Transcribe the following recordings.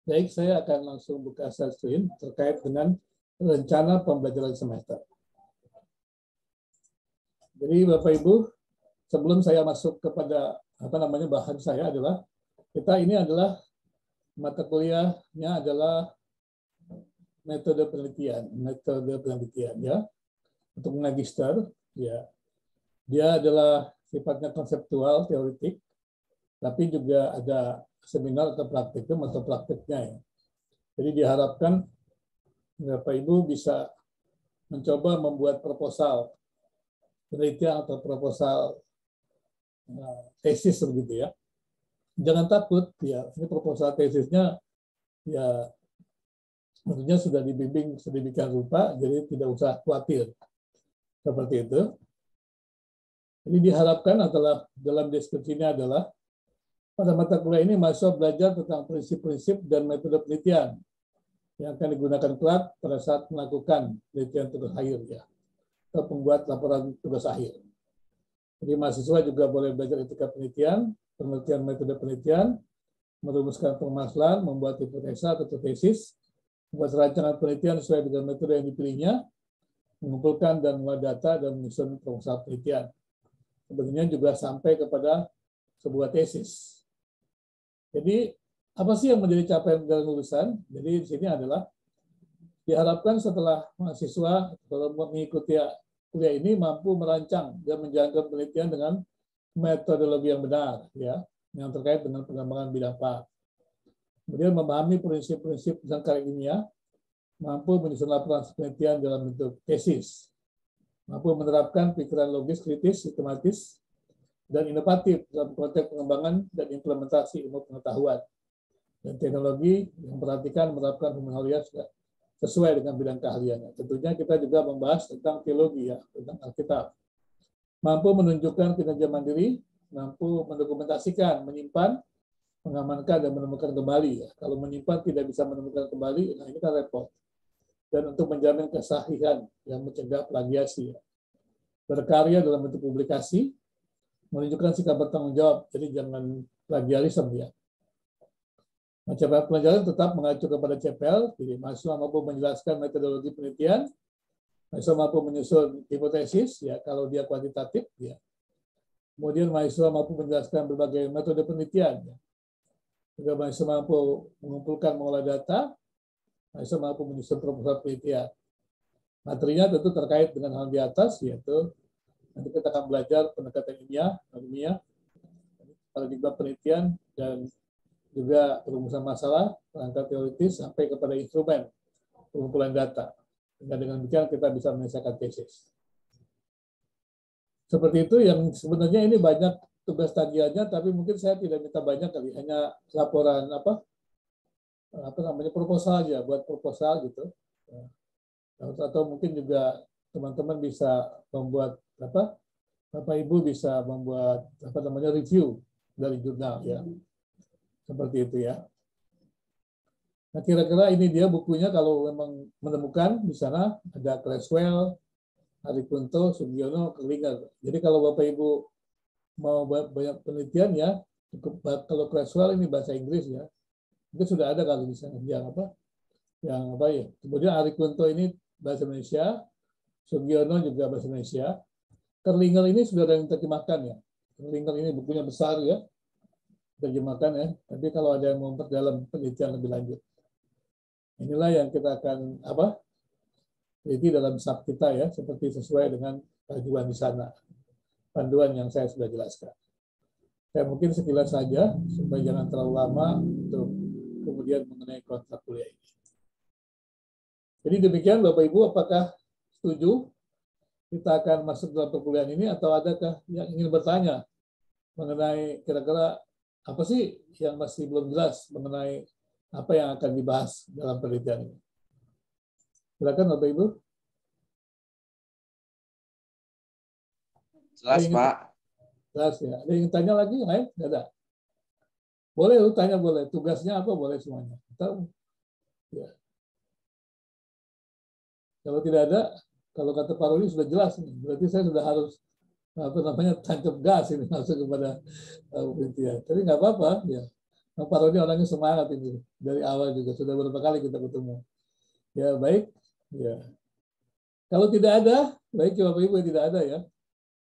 Baik, saya akan langsung buka share screen terkait dengan rencana pembelajaran semester. Jadi Bapak Ibu, sebelum saya masuk kepada bahan saya adalah ini adalah mata kuliahnya adalah metode penelitian ya. Untuk magister ya. Dia adalah sifatnya konseptual, teoretik, tapi juga ada seminar atau praktikum atau praktiknya ya. Jadi diharapkan Bapak Ibu bisa mencoba membuat proposal penelitian atau proposal tesis begitu ya. Jangan takut ya, ini proposal tesisnya ya tentunya sudah dibimbing sedemikian rupa, jadi tidak usah khawatir seperti itu. Ini diharapkan adalah dalam deskripsinya adalah pada mata kuliah ini mahasiswa belajar tentang prinsip-prinsip dan metode penelitian yang akan digunakan kelak pada saat melakukan penelitian tugas akhir ya, atau pembuat laporan tugas akhir. Jadi mahasiswa juga boleh belajar etika penelitian, penelitian metode penelitian, merumuskan permasalahan, membuat hipotesa atau tesis, membuat rancangan penelitian sesuai dengan metode yang dipilihnya, mengumpulkan dan mengolah data dan menyusun proposal penelitian. Sebenarnya juga sampai kepada sebuah tesis. Jadi apa sih yang menjadi capaian dalam lulusan? Jadi di sini adalah diharapkan setelah mahasiswa kalau mengikuti kuliah ini mampu merancang dan menjalankan penelitian dengan metodologi yang benar, ya, yang terkait dengan pengembangan bidang PAK. Kemudian memahami prinsip-prinsip tentang karya ilmiah, mampu menyusun laporan penelitian dalam bentuk tesis, mampu menerapkan pikiran logis, kritis, sistematis, dan inovatif dalam konteks pengembangan dan implementasi ilmu pengetahuan dan teknologi yang memperhatikan menerapkan humanitarian sesuai dengan bidang keahliannya. Tentunya kita juga membahas tentang teologi ya, tentang Alkitab. Mampu menunjukkan kinerja mandiri, mampu mendokumentasikan, menyimpan, mengamankan dan menemukan kembali ya. Kalau menyimpan tidak bisa menemukan kembali, nah ini kan repot. Dan untuk menjamin kesahihan yang mencegah plagiasi ya. Berkarya dalam bentuk publikasi, menunjukkan sikap bertanggung jawab, jadi jangan plagiarisme ya. Nah, cara pelajaran tetap mengacu kepada CPL, jadi mahasiswa mampu menjelaskan metodologi penelitian, mahasiswa mampu menyusun hipotesis, ya kalau dia kuantitatif, ya. Kemudian mahasiswa mampu menjelaskan berbagai metode penelitian, ya. Juga mahasiswa mampu mengumpulkan mengolah data, mahasiswa mampu menyusun proposal penelitian. Materinya tentu terkait dengan hal di atas, yaitu nanti kita akan belajar pendekatan ilmiah, paradigma penelitian, dan juga perumusan masalah, perangkat teoritis, sampai kepada instrumen pengumpulan data. Dengan demikian kita bisa menyelesaikan tesis. Seperti itu yang sebenarnya ini banyak tugas tagihannya, tapi mungkin saya tidak minta banyak kali, hanya laporan proposal aja, buat proposal gitu. Atau mungkin juga teman-teman bisa membuat Bapak Ibu bisa membuat review dari jurnal ya. Seperti itu ya. Nah, kira-kira ini dia bukunya kalau memang menemukan di sana ada Creswell, Arikunto, Sugiono, Klinger. Jadi kalau Bapak Ibu mau banyak penelitian ya, cukup kalau Creswell ini bahasa Inggris ya. Itu sudah ada kali di sana yang ya. Kemudian Arikunto ini bahasa Indonesia, Sugiono juga bahasa Indonesia. Kerlinger ini sudah ada yang terjemahkan ya. Kerlinger ini bukunya besar ya, terjemahkan ya. Tapi kalau ada yang mau memperdalam penelitian lebih lanjut, inilah yang kita akan teliti dalam sub kita ya, seperti sesuai dengan panduan di sana, panduan yang saya sudah jelaskan. Saya mungkin sekilas saja supaya jangan terlalu lama untuk kemudian mengenai kontrak kuliah ini. Jadi demikian Bapak Ibu, apakah setuju kita akan masuk dalam perkuliahan ini atau adakah yang ingin bertanya mengenai kira-kira apa sih yang masih belum jelas mengenai apa yang akan dibahas dalam penelitian ini? Silakan Bapak Ibu. Jelas Pak. Jelas ya. Ada yang tanya lagi? Lain? Tidak ada. Boleh lu tanya, boleh. Tugasnya apa? Boleh semuanya. Atau ya. Kalau tidak ada, kalau kata Pak Rudi sudah jelas nih. Berarti saya sudah harus tancap gas ini masuk kepada penelitian. Tapi nggak apa-apa ya. Pak Roni orangnya semangat ini dari awal juga, sudah beberapa kali kita ketemu. Ya baik, ya. Kalau tidak ada, baik ya Bapak Ibu, tidak ada ya.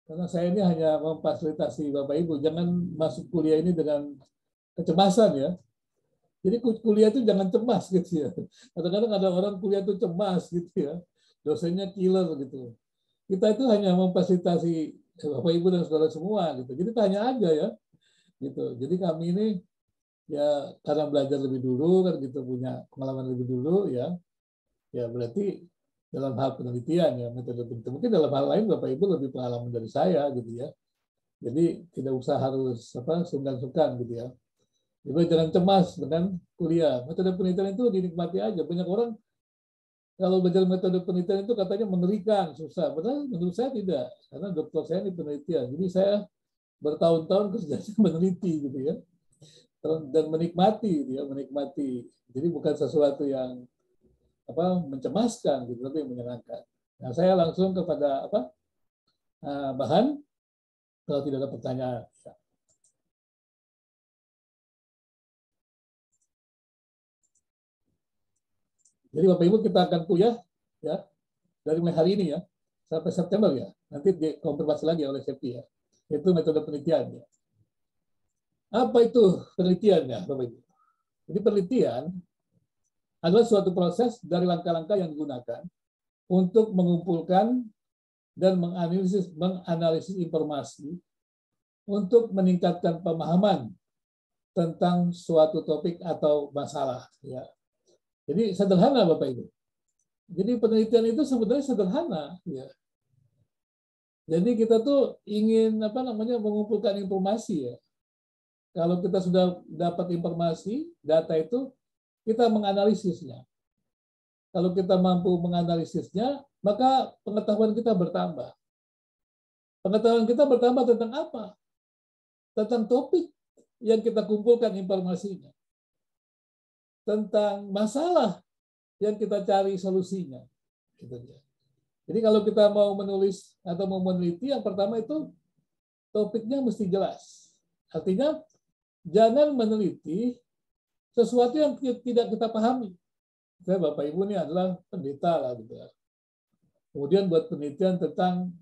Karena saya ini hanya memfasilitasi Bapak Ibu, jangan masuk kuliah ini dengan kecemasan ya. Jadi kuliah itu jangan cemas gitu ya. Kadang-kadang ada orang kuliah itu cemas gitu ya. Dosennya killer gitu. Kita itu hanya memfasilitasi Bapak Ibu dan saudara semua gitu. Jadi tanya aja ya. Gitu. Jadi kami ini ya karena belajar lebih dulu kan gitu, punya pengalaman lebih dulu ya. Ya berarti dalam hal penelitian ya, metode penelitian. Mungkin dalam hal lain Bapak Ibu lebih pengalaman dari saya gitu ya. Jadi tidak usah harus sungkan-sungkan gitu ya. Jadi jangan cemas dengan kuliah. Metode penelitian itu dinikmati aja. Banyak orang kalau belajar metode penelitian itu katanya mengerikan, susah. Padahal menurut saya tidak. Karena dokter saya ini penelitian. Jadi saya bertahun-tahun kerjanya meneliti gitu ya. Dan menikmati gitu ya, menikmati. Jadi bukan sesuatu yang mencemaskan gitu, tapi menyenangkan. Nah, saya langsung kepada bahan kalau tidak ada pertanyaan. Jadi Bapak Ibu kita akan kuliah ya dari mulai hari ini ya sampai September ya. Nanti dikonfirmasi lagi oleh Septi ya. Itu metode penelitian ya. Apa itu penelitiannya Bapak Ibu? Jadi penelitian adalah suatu proses dari langkah-langkah yang digunakan untuk mengumpulkan dan menganalisis informasi untuk meningkatkan pemahaman tentang suatu topik atau masalah ya. Jadi sederhana Bapak Ibu. Jadi penelitian itu sebenarnya sederhana ya. Jadi kita tuh ingin mengumpulkan informasi ya. Kalau kita sudah dapat informasi, data itu kita menganalisisnya. Kalau kita mampu menganalisisnya, maka pengetahuan kita bertambah. Pengetahuan kita bertambah tentang apa? Tentang topik yang kita kumpulkan informasinya. Tentang masalah yang kita cari solusinya. Jadi kalau kita mau menulis atau mau meneliti, yang pertama itu topiknya mesti jelas. Artinya jangan meneliti sesuatu yang tidak kita pahami. Saya Bapak Ibu ini adalah pendeta lah gitu ya. Kemudian buat penelitian tentang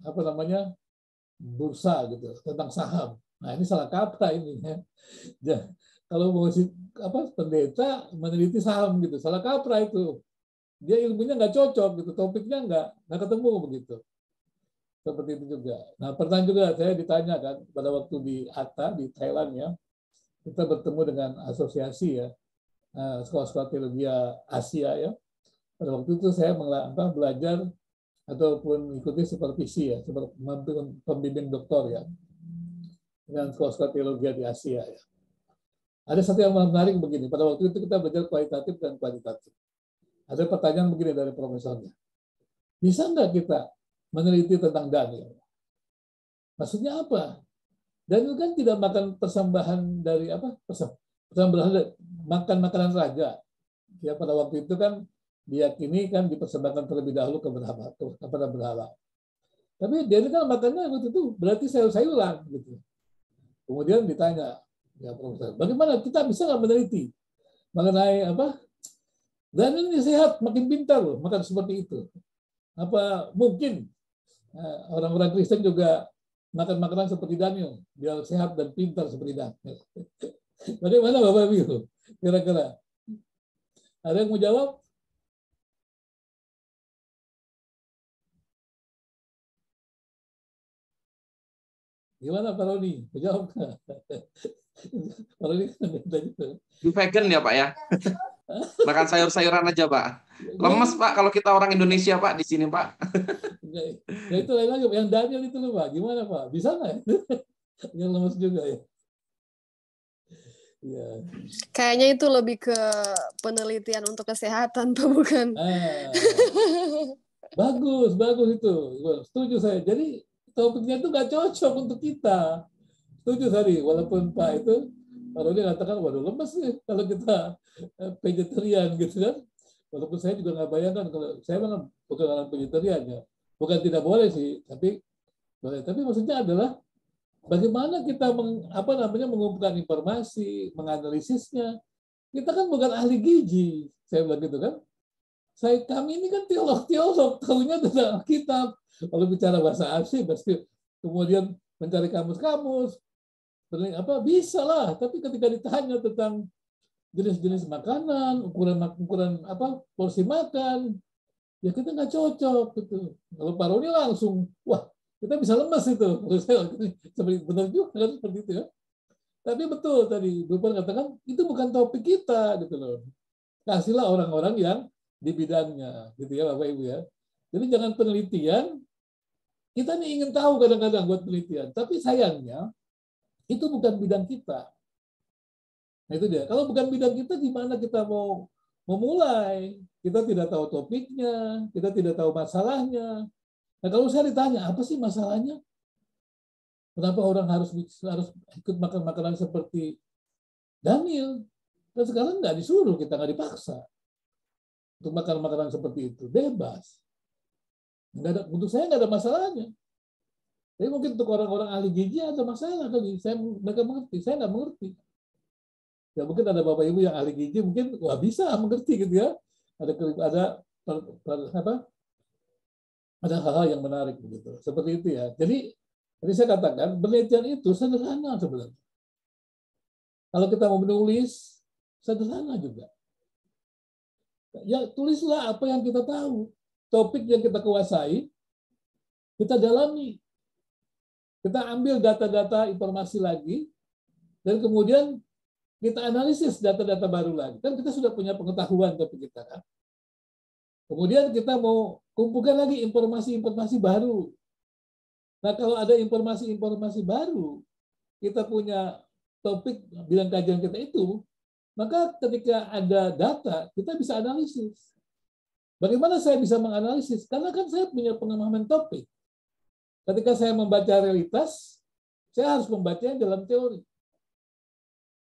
bursa gitu, tentang saham. Nah ini salah kaprah ini ya. Kalau mau pendeta meneliti saham gitu, salah kaprah itu. Dia ilmunya nggak cocok gitu, topiknya nggak ketemu begitu. Seperti itu juga. Nah pernah juga saya ditanya kan pada waktu di ATA di Thailand ya, kita bertemu dengan asosiasi ya sekolah-sekolah teologi Asia ya. Pada waktu itu saya belajar ataupun ikuti supervisi ya, seperti pembimbing doktor ya dengan sekolah-sekolah teologi di Asia ya. Ada satu yang menarik begini, pada waktu itu kita belajar kualitatif dan kuantitatif. Ada pertanyaan begini dari profesornya. Bisa nggak kita meneliti tentang Daniel? Maksudnya apa? Daniel kan tidak makan persembahan dari persembahan makan makanan raja. Ya pada waktu itu kan diyakini kan dipersembahkan terlebih dahulu kepada berhala. Tapi dia kan makannya waktu itu berarti sayur-sayuran gitu. Kemudian ditanya, ya profesor, bagaimana kita bisa nggak meneliti mengenai dan ini sehat, makin pintar loh, makan seperti itu. Apa mungkin orang-orang Kristen juga makan makanan seperti Daniel, biar sehat dan pintar seperti Daniel. Bagaimana Bapak Ibu? Kira-kira ada yang mau jawab? Gimana Pak Roni? Jawab nggak? Pak Roni kan gitu. Vegan ya Pak ya? Makan sayur-sayuran aja Pak. Lemes Pak kalau kita orang Indonesia Pak di sini Pak. Ya itu lain lagi. Yang Daniel itu loh Pak. Gimana Pak? Bisa nggak? Yang lemes juga ya. Ya. Kayaknya itu lebih ke penelitian untuk kesehatan Pak, bukan? Bagus itu. Setuju saya. Jadi topiknya itu nggak cocok untuk kita. Setuju tadi. Walaupun Pak itu kalau dia katakan, waduh lemes nih kalau kita vegetarian gitu kan. Walaupun saya juga nggak bayangkan kalau saya memang bukan orang vegetarian ya. Bukan tidak boleh sih, tapi boleh. Tapi maksudnya adalah Bagaimana kita mengumpulkan informasi, menganalisisnya. Kita kan bukan ahli gizi, saya bilang gitu kan. Kami ini kan teolog, tahunya tentang kitab. Kalau bicara bahasa asing, pasti kemudian mencari kamus-kamus, bisa lah. Tapi ketika ditanya tentang jenis-jenis makanan, ukuran porsi makan, ya kita nggak cocok gitu. Kalau Pak Roni langsung, wah kita bisa lemes itu. Benar juga kan seperti itu ya. Tapi betul tadi Bu Puan katakan itu bukan topik kita gitu loh. Kasihlah orang-orang yang di bidangnya gitu ya Bapak Ibu ya. Jadi jangan penelitian. Kita nih ingin tahu kadang-kadang buat penelitian, tapi sayangnya itu bukan bidang kita. Nah itu dia. Kalau bukan bidang kita, gimana kita mau memulai? Kita tidak tahu topiknya, kita tidak tahu masalahnya. Nah kalau saya ditanya, apa sih masalahnya? Kenapa orang harus ikut makan makanan seperti Daniel? Dan sekarang nggak disuruh, kita nggak dipaksa untuk makan makanan seperti itu, bebas. Untuk saya nggak ada masalahnya. Tapi mungkin untuk orang-orang ahli gizi ada masalah kali. Mereka mengerti, saya nggak mengerti. Ya mungkin ada Bapak Ibu yang ahli gizi mungkin wah bisa mengerti gitu ya. Ada hal-hal yang menarik begitu. Seperti itu ya. Jadi saya katakan penelitian itu sederhana sebenarnya. Kalau kita mau menulis sederhana juga. Ya tulislah apa yang kita tahu. Topik yang kita kuasai, kita dalami. Kita ambil data-data informasi lagi, dan kemudian kita analisis data-data baru lagi. Kan kita sudah punya pengetahuan topik kita kan. Kemudian kita mau kumpulkan lagi informasi-informasi baru. Nah kalau ada informasi-informasi baru, kita punya topik bidang kajian kita itu, maka ketika ada data, kita bisa analisis. Bagaimana saya bisa menganalisis? Karena kan saya punya pemahaman topik. Ketika saya membaca realitas, saya harus membacanya dalam teori.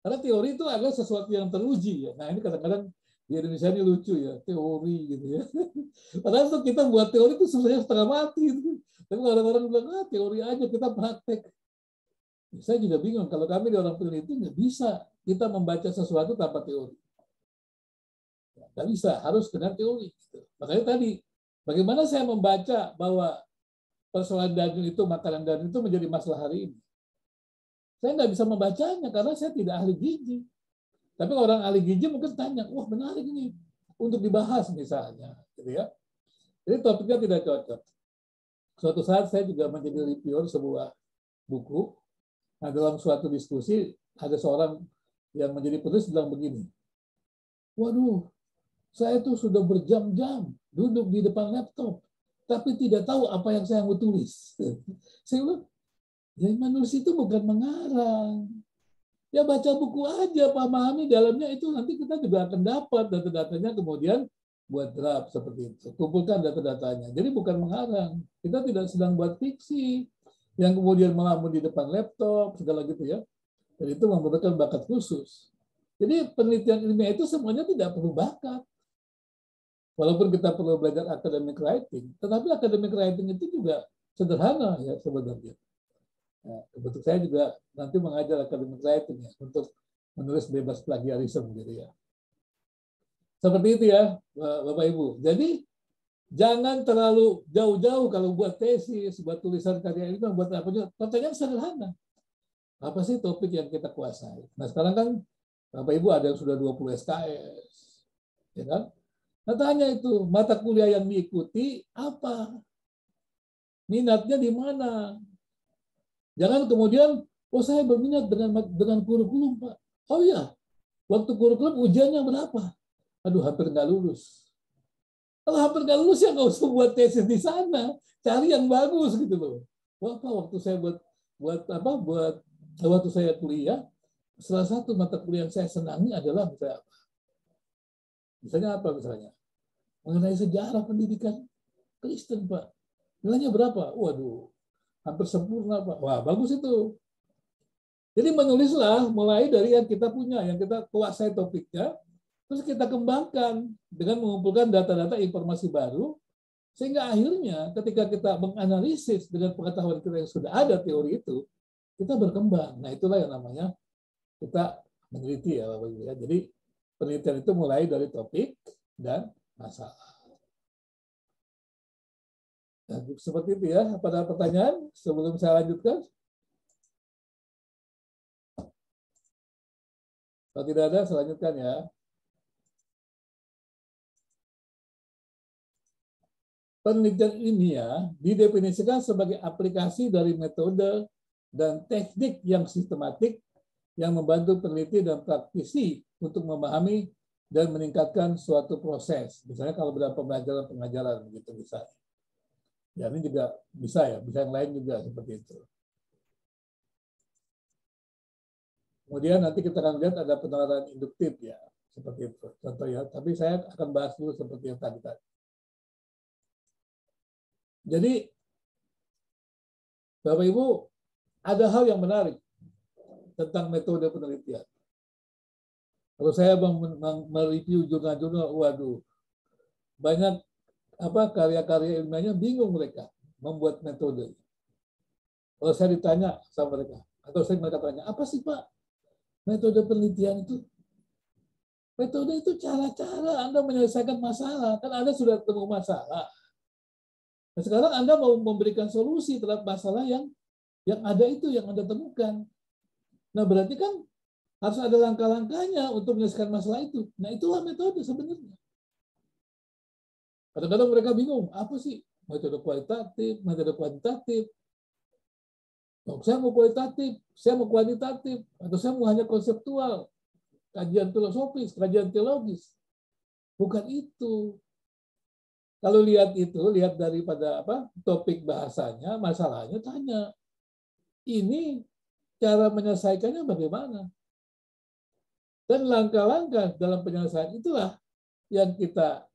Karena teori itu adalah sesuatu yang teruji. Ya. Nah ini kadang-kadang di Indonesia ini lucu ya, teori gitu ya. Padahal tuh kita buat teori itu sebenarnya setengah mati. Gitu. Tapi orang-orang bilang, teori aja, kita praktek. Saya juga bingung, kalau kami di orang peneliti nggak bisa kita membaca sesuatu tanpa teori. Nggak bisa, harus dengan teori. Makanya tadi, bagaimana saya membaca bahwa persoalan Daniel itu, makanan Daniel itu menjadi masalah hari ini. Saya nggak bisa membacanya karena saya tidak ahli gizi. Tapi orang ahli gizi mungkin tanya, wah menarik ini untuk dibahas misalnya. Gitu ya. Jadi topiknya tidak cocok. Suatu saat saya juga menjadi reviewer sebuah buku. Nah dalam suatu diskusi, ada seorang yang menjadi penulis bilang begini, waduh, saya tuh sudah berjam-jam duduk di depan laptop, tapi tidak tahu apa yang saya mau tulis. Saya bilang, ya menulis itu bukan mengarang. Ya baca buku aja, pahami dalamnya itu, nanti kita juga akan dapat data-datanya, kemudian buat draft seperti itu. Kumpulkan data-datanya. Jadi bukan mengarang. Kita tidak sedang buat fiksi, yang kemudian melamun di depan laptop, segala gitu ya. Dan itu membutuhkan bakat khusus. Jadi penelitian ilmiah itu semuanya tidak perlu bakat. Walaupun kita perlu belajar academic writing, tetapi academic writing itu juga sederhana ya sebenarnya. Nah, kebetulan saya juga nanti mengajar academic writing ya, untuk menulis bebas plagiarisme gitu ya. Seperti itu ya, Bapak Ibu. Jadi jangan terlalu jauh-jauh kalau buat tesis, buat tulisan karya ilmiah, buat apa juga. Pertanyaan sederhana. Apa sih topik yang kita kuasai? Nah sekarang kan Bapak Ibu ada yang sudah 20 SKS, ya kan? Nah, tanya itu, mata kuliah yang diikuti apa? Minatnya di mana? Jangan kemudian, oh saya berminat dengan kurikulum, Pak. Oh iya, waktu kurikulum ujiannya berapa? Aduh, hampir nggak lulus. Kalau hampir nggak lulus, ya nggak usah buat tesis di sana. Cari yang bagus gitu loh. Wah, Pak, waktu saya waktu saya kuliah, salah satu mata kuliah yang saya senangi adalah misalnya apa? Misalnya apa misalnya? Mengenai sejarah pendidikan Kristen, Pak. Nilainya berapa? Waduh, hampir sempurna, Pak. Wah, bagus itu. Jadi menulislah mulai dari yang kita punya, yang kita kuasai topiknya, terus kita kembangkan dengan mengumpulkan data-data informasi baru, sehingga akhirnya ketika kita menganalisis dengan pengetahuan kita yang sudah ada teori itu, kita berkembang. Nah, itulah yang namanya kita meneliti ya Bapak Ibu ya. Jadi penelitian itu mulai dari topik dan masalah. Nah, seperti itu ya. Pada pertanyaan sebelum saya lanjutkan? Kalau tidak ada, saya lanjutkan ya. Penelitian ilmiah didefinisikan sebagai aplikasi dari metode dan teknik yang sistematik yang membantu peneliti dan praktisi untuk memahami dan meningkatkan suatu proses. Misalnya kalau dalam pembelajaran-pengajaran gitu bisa. Ya ini juga bisa ya, bisa yang lain juga seperti itu. Kemudian nanti kita akan lihat ada penalaran induktif ya, seperti itu. Contoh ya, tapi saya akan bahas dulu seperti yang tadi. Jadi Bapak Ibu, ada hal yang menarik tentang metode penelitian. Kalau saya mereview jurnal-jurnal, waduh, banyak karya-karya ilmiahnya bingung mereka membuat metode. Kalau saya ditanya sama mereka, atau mereka tanya, apa sih Pak metode penelitian itu? Metode itu cara-cara Anda menyelesaikan masalah. Kan Anda sudah ketemu masalah. Nah, sekarang Anda mau memberikan solusi terhadap masalah yang ada itu, yang Anda temukan. Nah, berarti kan harus ada langkah-langkahnya untuk menyelesaikan masalah itu. Nah, itulah metode sebenarnya. Kadang-kadang mereka bingung, apa sih metode kualitatif, metode kuantitatif? Oh, saya mau kualitatif, saya mau kuantitatif, atau saya mau hanya konseptual, kajian filosofis, kajian teologis. Bukan itu. Kalau lihat itu, lihat daripada topik bahasanya, masalahnya, tanya, ini cara menyelesaikannya bagaimana? Dan langkah-langkah dalam penyelesaian itulah yang kita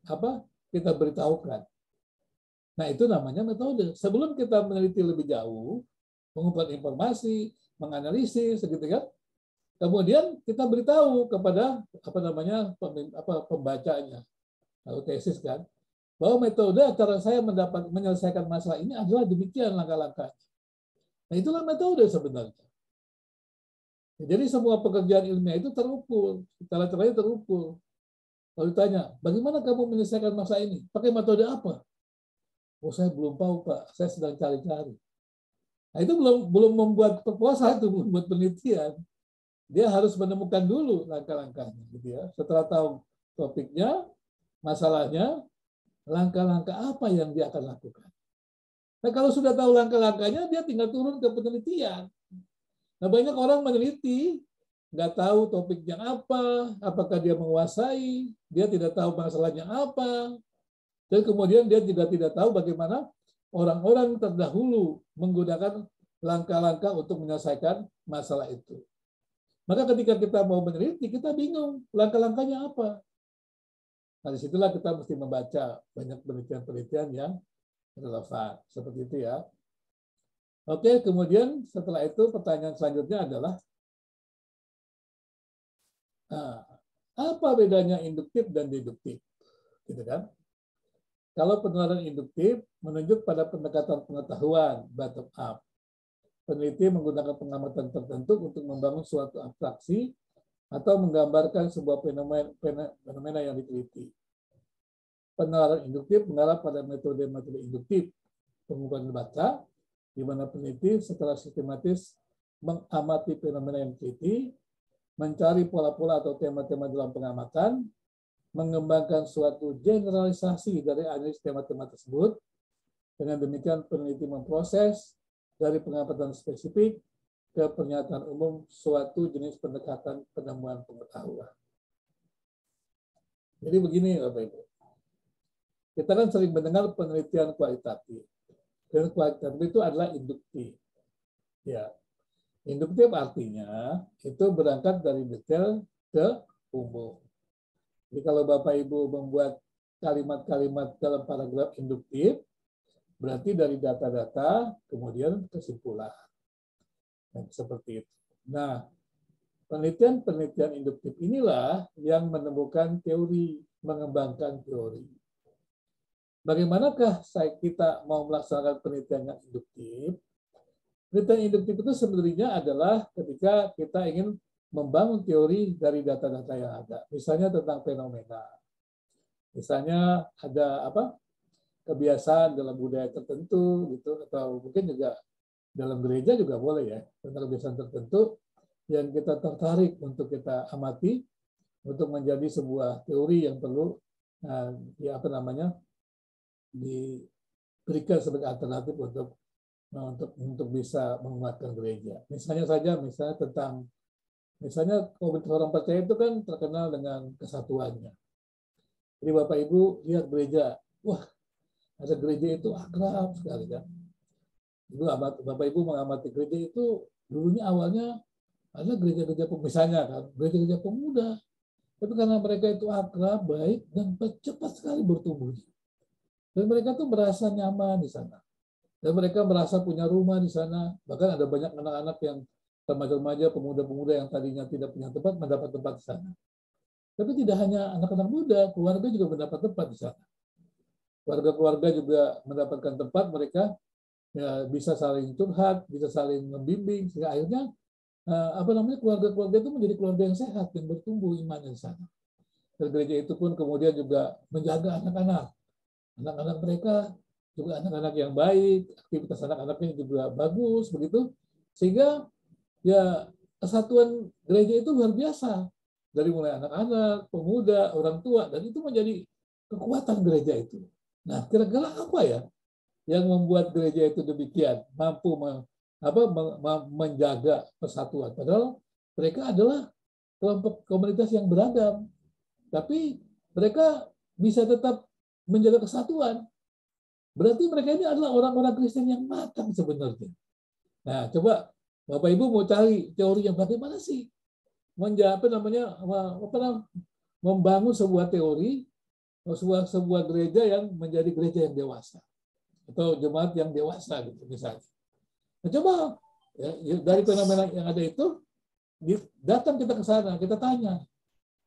beritahukan. Nah, itu namanya metode. Sebelum kita meneliti lebih jauh, mengumpulkan informasi, menganalisis, gitu kan? Kemudian kita beritahu kepada pembacanya, atau tesis kan, bahwa metode cara saya menyelesaikan masalah ini adalah demikian langkah-langkahnya. Nah, itulah metode sebenarnya. Jadi semua pekerjaan ilmiah itu terukur, cara-caranya terukur. Kalau ditanya, bagaimana kamu menyelesaikan masalah ini? Pakai metode apa? Oh, saya belum tahu, Pak. Saya sedang cari-cari. Nah, itu belum membuat proposal, itu membuat penelitian. Dia harus menemukan dulu langkah-langkahnya, gitu ya. Setelah tahu topiknya, masalahnya, langkah-langkah apa yang dia akan lakukan. Nah, kalau sudah tahu langkah-langkahnya, dia tinggal turun ke penelitian. Nah, banyak orang meneliti, nggak tahu topiknya apa, apakah dia menguasai, dia tidak tahu masalahnya apa, dan kemudian dia juga tidak tahu bagaimana orang-orang terdahulu menggunakan langkah-langkah untuk menyelesaikan masalah itu. Maka ketika kita mau meneliti, kita bingung langkah-langkahnya apa. Nah, disitulah kita mesti membaca banyak penelitian-penelitian yang relevan. Seperti itu ya. Oke, kemudian setelah itu pertanyaan selanjutnya adalah, apa bedanya induktif dan deduktif? Gitu kan? Kalau penularan induktif menunjuk pada pendekatan pengetahuan bottom up. Peneliti menggunakan pengamatan tertentu untuk membangun suatu abstraksi atau menggambarkan sebuah fenomena yang diteliti. Penularan induktif mengarah pada metode-metode induktif, pengumpulan data, di mana peneliti secara sistematis mengamati fenomena yang diteliti, mencari pola-pola atau tema-tema dalam pengamatan, mengembangkan suatu generalisasi dari analisis tema-tema tersebut. Dengan demikian peneliti memproses dari pengamatan spesifik ke pernyataan umum suatu jenis pendekatan penemuan pengetahuan. Jadi begini Bapak Ibu. Kita kan sering mendengar penelitian kualitatif. Dan kualitatif itu adalah induktif. Ya. Induktif artinya itu berangkat dari detail ke umum. Jadi kalau Bapak Ibu membuat kalimat-kalimat dalam paragraf induktif, berarti dari data-data kemudian kesimpulan. Nah, seperti itu. Nah, penelitian-penelitian induktif inilah yang menemukan teori, mengembangkan teori. Bagaimanakah kita mau melaksanakan penelitian yang induktif? Penelitian induktif itu sebenarnya adalah ketika kita ingin membangun teori dari data-data yang ada. Misalnya tentang fenomena. Misalnya ada apa? Kebiasaan dalam budaya tertentu gitu, atau mungkin juga dalam gereja juga boleh ya, tentang kebiasaan tertentu yang kita tertarik untuk kita amati untuk menjadi sebuah teori yang perlu ya apa namanya diberikan sebagai alternatif untuk bisa menguatkan gereja. Misalnya tentang komunitas orang percaya itu kan terkenal dengan kesatuannya. Jadi Bapak Ibu lihat gereja, wah ada gereja itu akrab sekali kan. Bapak Ibu mengamati gereja itu dulunya awalnya ada gereja-gereja misalnya kan, gereja-gereja pemuda. Tapi karena mereka itu akrab, baik, dan cepat sekali bertumbuh. Dan mereka tuh merasa nyaman di sana. Dan mereka merasa punya rumah di sana. Bahkan ada banyak anak-anak yang remaja-remaja, pemuda-pemuda yang tadinya tidak punya tempat, mendapat tempat di sana. Tapi tidak hanya anak-anak muda, keluarga juga mendapat tempat di sana. Keluarga-keluarga juga mendapatkan tempat, mereka ya, bisa saling curhat, bisa saling membimbing, sehingga akhirnya keluarga-keluarga itu menjadi keluarga yang sehat, yang bertumbuh imannya di sana. Dan gereja itu pun kemudian juga menjaga anak-anak. Anak-anak mereka juga anak-anak yang baik, aktivitas anak-anaknya juga bagus, begitu. Sehingga ya kesatuan gereja itu luar biasa. Dari mulai anak-anak, pemuda, orang tua, dan itu menjadi kekuatan gereja itu. Nah, kira-kira apa ya yang membuat gereja itu demikian, mampu menjaga persatuan? Padahal mereka adalah kelompok komunitas yang beragam, tapi mereka bisa tetap menjaga kesatuan. Berarti mereka ini adalah orang-orang Kristen yang matang sebenarnya. Nah, coba Bapak Ibu mau cari teori yang bagaimana sih membangun sebuah teori, sebuah gereja yang menjadi gereja yang dewasa atau jemaat yang dewasa gitu misalnya. Nah, coba ya, dari fenomena yang ada itu datang kita ke sana, kita tanya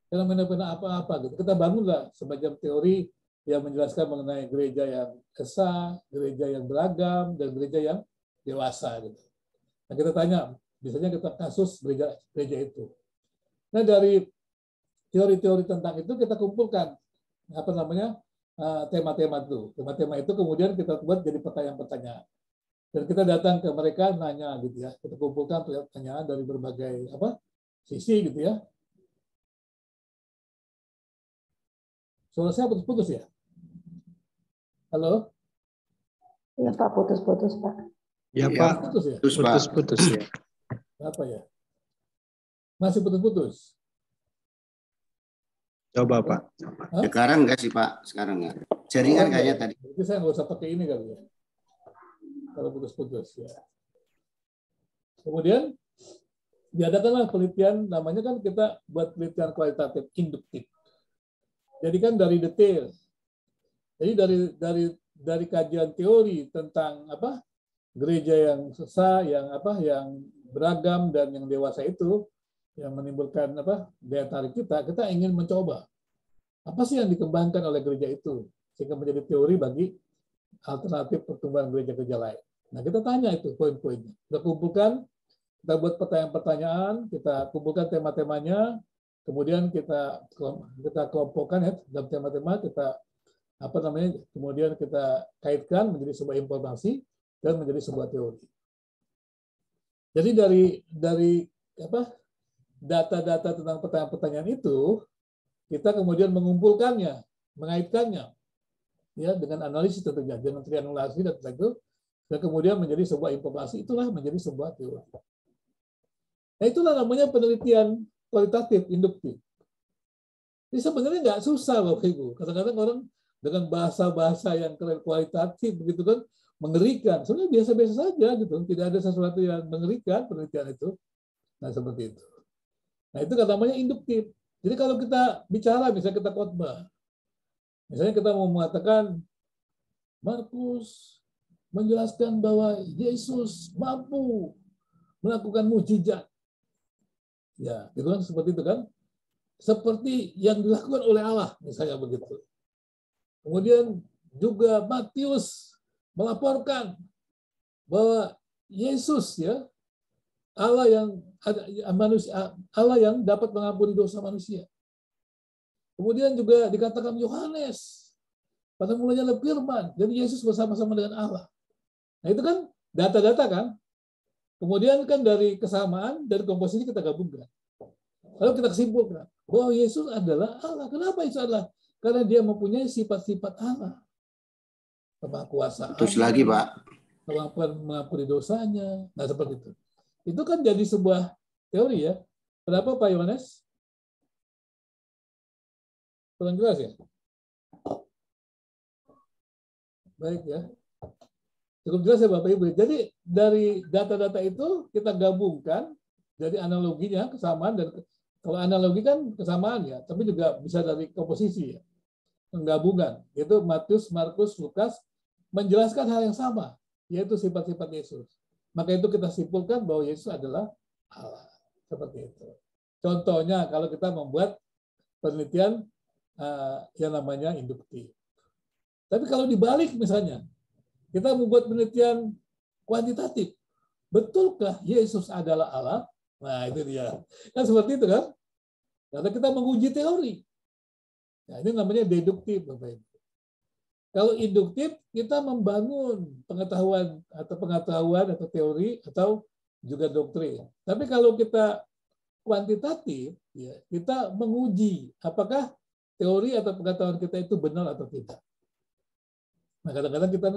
fenomena apa gitu. Kita bangunlah semacam teori yang menjelaskan mengenai gereja yang esa, gereja yang beragam, dan gereja yang dewasa gitu. Nah, kita tanya, misalnya kita kasus gereja itu. Nah, dari teori-teori tentang itu kita kumpulkan tema-tema itu. Tema-tema itu kemudian kita buat jadi pertanyaan-pertanyaan. Dan kita datang ke mereka nanya gitu ya. Kita kumpulkan pertanyaan dari berbagai sisi gitu ya. Suara saya putus-putus ya? Halo? Ya Pak, putus-putus Pak. Ya Pak, Putus ya? putus-putus ya. Apa ya? Masih putus-putus? Coba Pak. Hah? Sekarang enggak sih Pak? Sekarang enggak. Jaringan kayaknya tadi. Jadi saya nggak usah pakai ini kali ya. Kalau putus-putus ya. Kemudian diadakanlah penelitian, namanya kan kita buat penelitian kualitatif induktif. Jadi kan dari detail. Jadi dari kajian teori tentang gereja yang sesa, yang beragam dan yang dewasa itu yang menimbulkan daya tarik kita ingin mencoba apa sih yang dikembangkan oleh gereja itu sehingga menjadi teori bagi alternatif pertumbuhan gereja-gereja lain. Nah, kita tanya itu poin-poinnya. Kita kumpulkan, kita buat pertanyaan-pertanyaan, kita kumpulkan tema-temanya, kemudian kita kelompokkan ya dalam tema-tema, kita kemudian kita kaitkan menjadi sebuah informasi dan menjadi sebuah teori. Jadi dari data-data tentang pertanyaan-pertanyaan itu kita kemudian mengumpulkannya, mengaitkannya ya dengan analisis tentunya, dengan triangulasi dan itu, dan kemudian menjadi sebuah informasi, itulah menjadi sebuah teori. Nah, itulah namanya penelitian kualitatif induktif. Ini sebenarnya nggak susah Bapak Ibu. Kadang-kadang orang dengan bahasa-bahasa yang kualitatif begitu kan mengerikan. Sebenarnya biasa-biasa saja gitu. Tidak ada sesuatu yang mengerikan penelitian itu. Nah, seperti itu. Nah, itu namanya induktif. Jadi kalau kita bicara, misalnya kita khotbah, misalnya kita mau mengatakan Markus menjelaskan bahwa Yesus mampu melakukan mukjizat. Ya, itu kan seperti itu kan. Seperti yang dilakukan oleh Allah, misalnya begitu. Kemudian juga Matius melaporkan bahwa Yesus ya, Allah yang ada manusia, Allah yang dapat mengampuni dosa manusia. Kemudian juga dikatakan Yohanes, pada mulanya adalah firman, dan Yesus bersama-sama dengan Allah. Nah itu kan data-data kan. Kemudian kan dari kesamaan, dari komposisi kita gabungkan. Lalu kita kesimpulkan bahwa Yesus adalah Allah. Kenapa Yesus adalah? Karena dia mempunyai sifat-sifat Allah. Kemahakuasaan. Terus lagi, Pak. Kemampuan mengampuni dosanya. Nah seperti itu. Itu kan jadi sebuah teori ya. Kenapa Pak Yohanes? Kurang jelas ya? Baik ya. Cukup jelas ya Bapak Ibu. Jadi dari data-data itu kita gabungkan, jadi analoginya kesamaan, dan kalau analogi kan kesamaan ya, tapi juga bisa dari komposisi ya. Penggabungan, yaitu Matius, Markus, Lukas menjelaskan hal yang sama, yaitu sifat-sifat Yesus. Maka itu kita simpulkan bahwa Yesus adalah Allah. Seperti itu. Contohnya kalau kita membuat penelitian yang namanya induktif. Tapi kalau dibalik misalnya, kita membuat penelitian kuantitatif. Betulkah Yesus adalah Allah? Nah itu dia. Kan seperti itu kan? Karena kita menguji teori. Nah, ini namanya deduktif, Bapak Ibu. Kalau induktif, kita membangun pengetahuan atau teori atau juga doktrin. Tapi kalau kita kuantitatif, ya, kita menguji apakah teori atau pengetahuan kita itu benar atau tidak. Nah, kadang-kadang kita